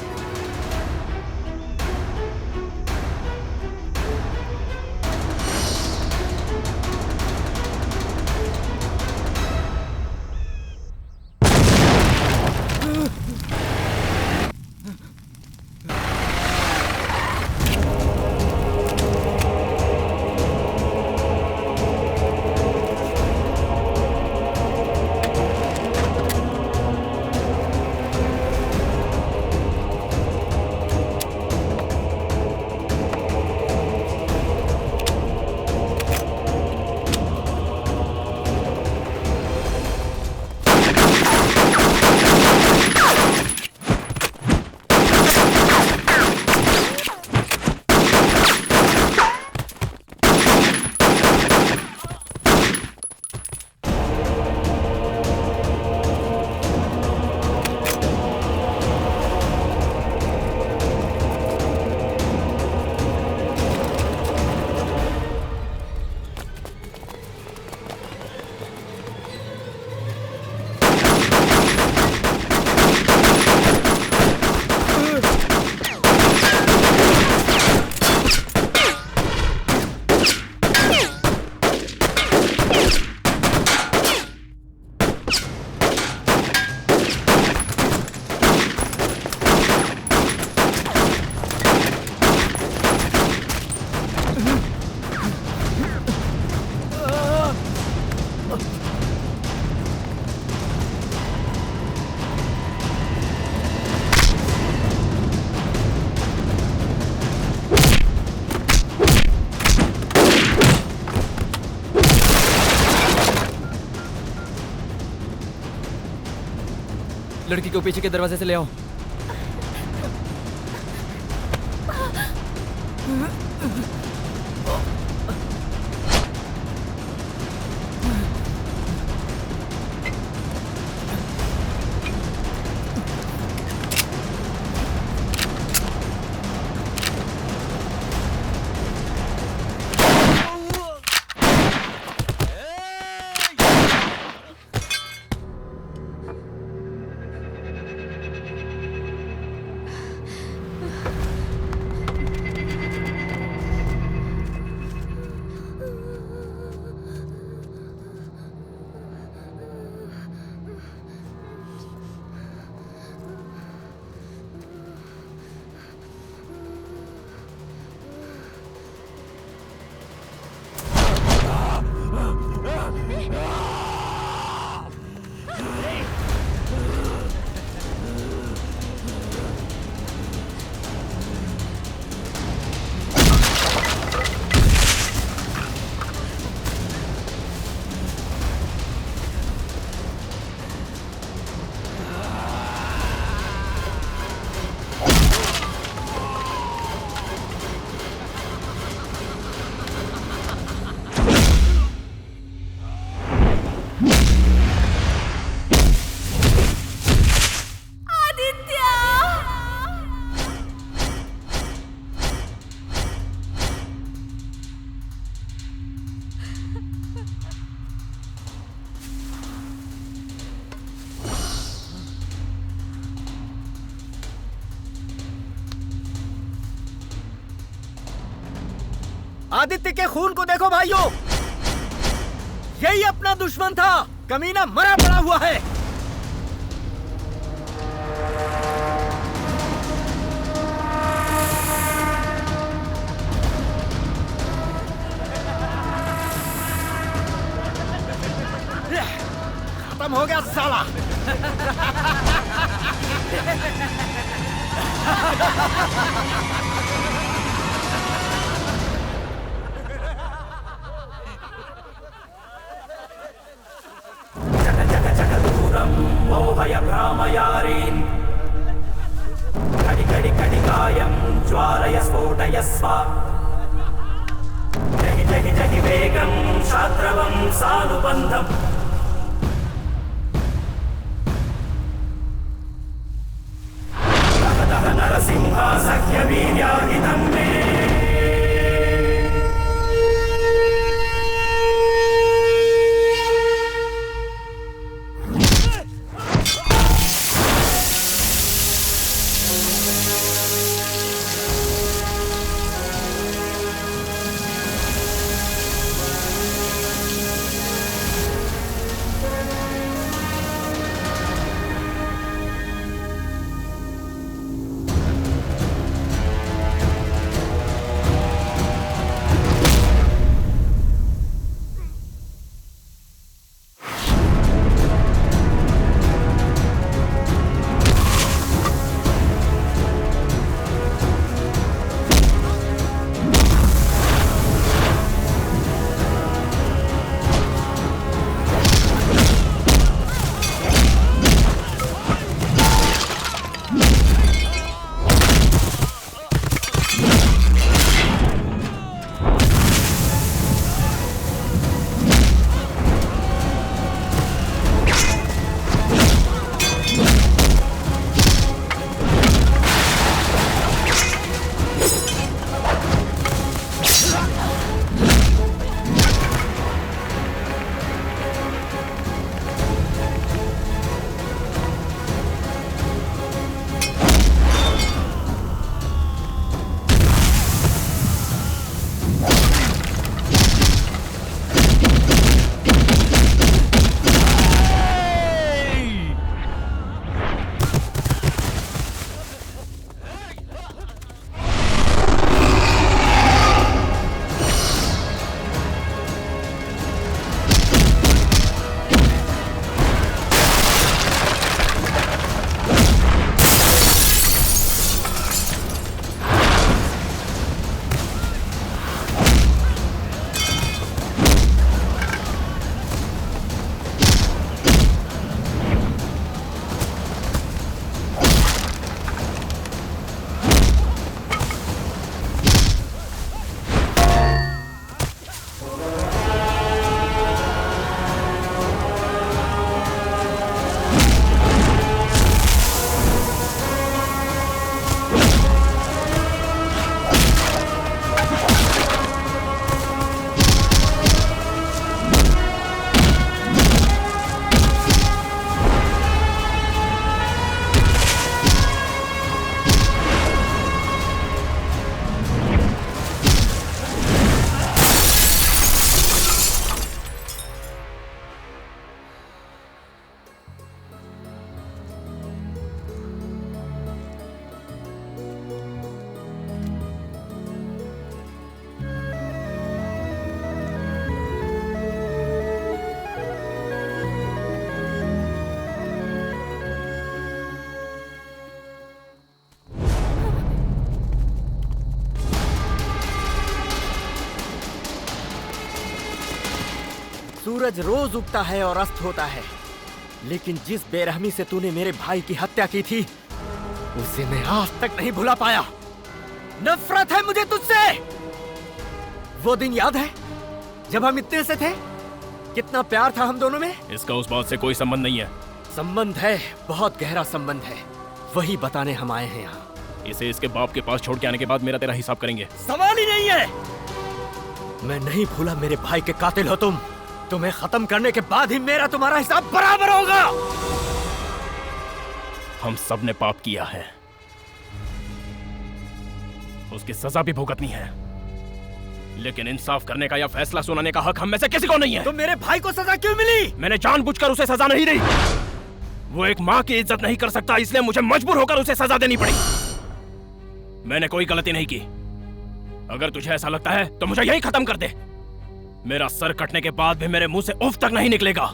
लड़की को पीछे के दरवाजे से ले आओ। आदित्य के खून को देखो भाइयों, यही अपना दुश्मन था। कमीना मरा पड़ा हुआ है। खत्म हो गया साला। मोहयभ्रामयारीन् कडिकायं ज्वालय स्फोटयस्व जहि जहि जहि वेगं शात्रवं सानुबन्धम् दह नरसिंहा सख्यवीर्याहितं मे सूरज रोज उगता है और अस्त होता है, लेकिन जिस बेरहमी से तूने मेरे भाई की हत्या की थी उसे मैं आज तक नहीं भुला पाया। नफरत है मुझे तुझसे। वो दिन याद है जब हम इतने से थे? कितना प्यार था हम दोनों में। इसका उस बात से कोई संबंध नहीं है। संबंध है, बहुत गहरा संबंध है, वही बताने हम आए हैं यहाँ। इसे इसके बाप के पास छोड़ के आने के बाद मेरा तेरा हिसाब करेंगे। सवाल ही नहीं है। मैं नहीं भूला मेरे भाई के कातिल हो तुम। तुम्हें खत्म करने के बाद ही मेरा तुम्हारा हिसाब बराबर होगा। हम सब ने पाप किया है, उसकी सजा भी भुगतनी है, लेकिन इंसाफ करने का या फैसला सुनाने का हक हम में से किसी को नहीं है। तो मेरे भाई को सजा क्यों मिली? मैंने जानबूझकर उसे सजा नहीं दी। वो एक माँ की इज्जत नहीं कर सकता, इसलिए मुझे मजबूर होकर उसे सजा देनी पड़ी। मैंने कोई गलती नहीं की। अगर तुझे ऐसा लगता है तो मुझे यही खत्म कर दे। मेरा सर कटने के बाद भी मेरे मुंह से उफ तक नहीं निकलेगा।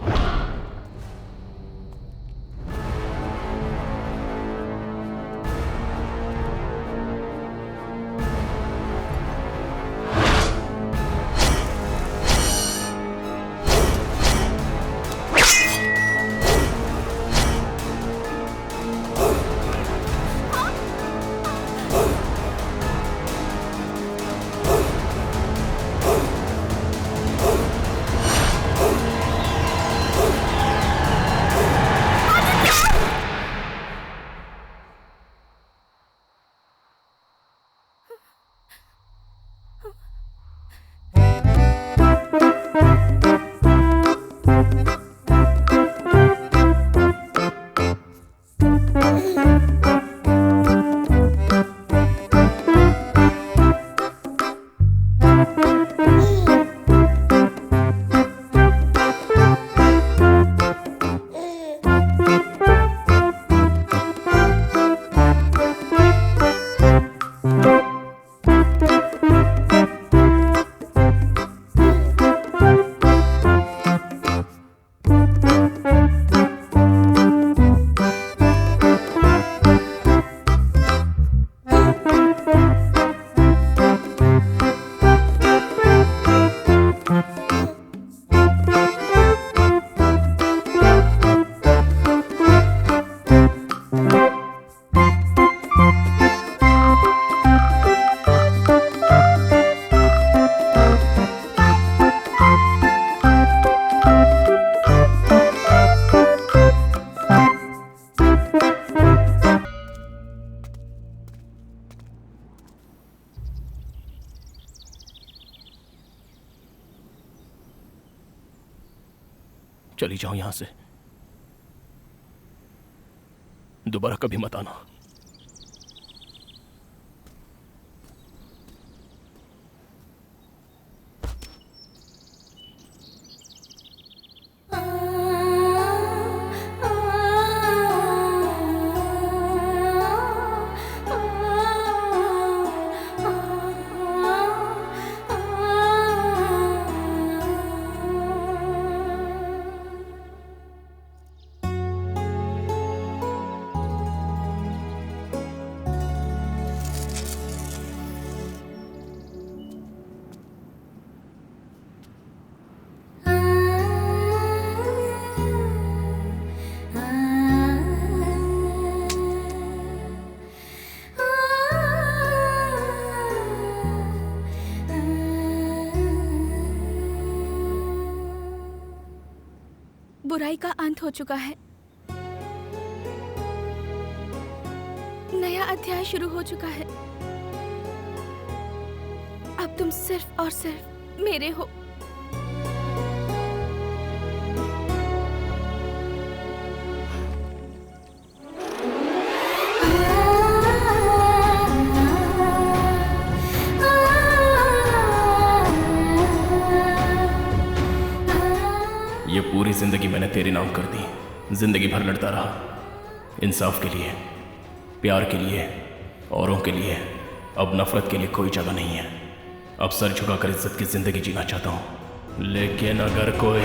चली जाओ यहां से, दोबारा कभी मत आना। बुराई का अंत हो चुका है, नया अध्याय शुरू हो चुका है। अब तुम सिर्फ और सिर्फ मेरे हो। ये पूरी जिंदगी मैंने तेरे नाम कर दी, जिंदगी भर लड़ता रहा, इंसाफ के लिए, प्यार के लिए, औरों के लिए। अब नफरत के लिए कोई जगह नहीं है। अब सर झुकाकर इज्जत की जिंदगी जीना चाहता हूँ। लेकिन अगर कोई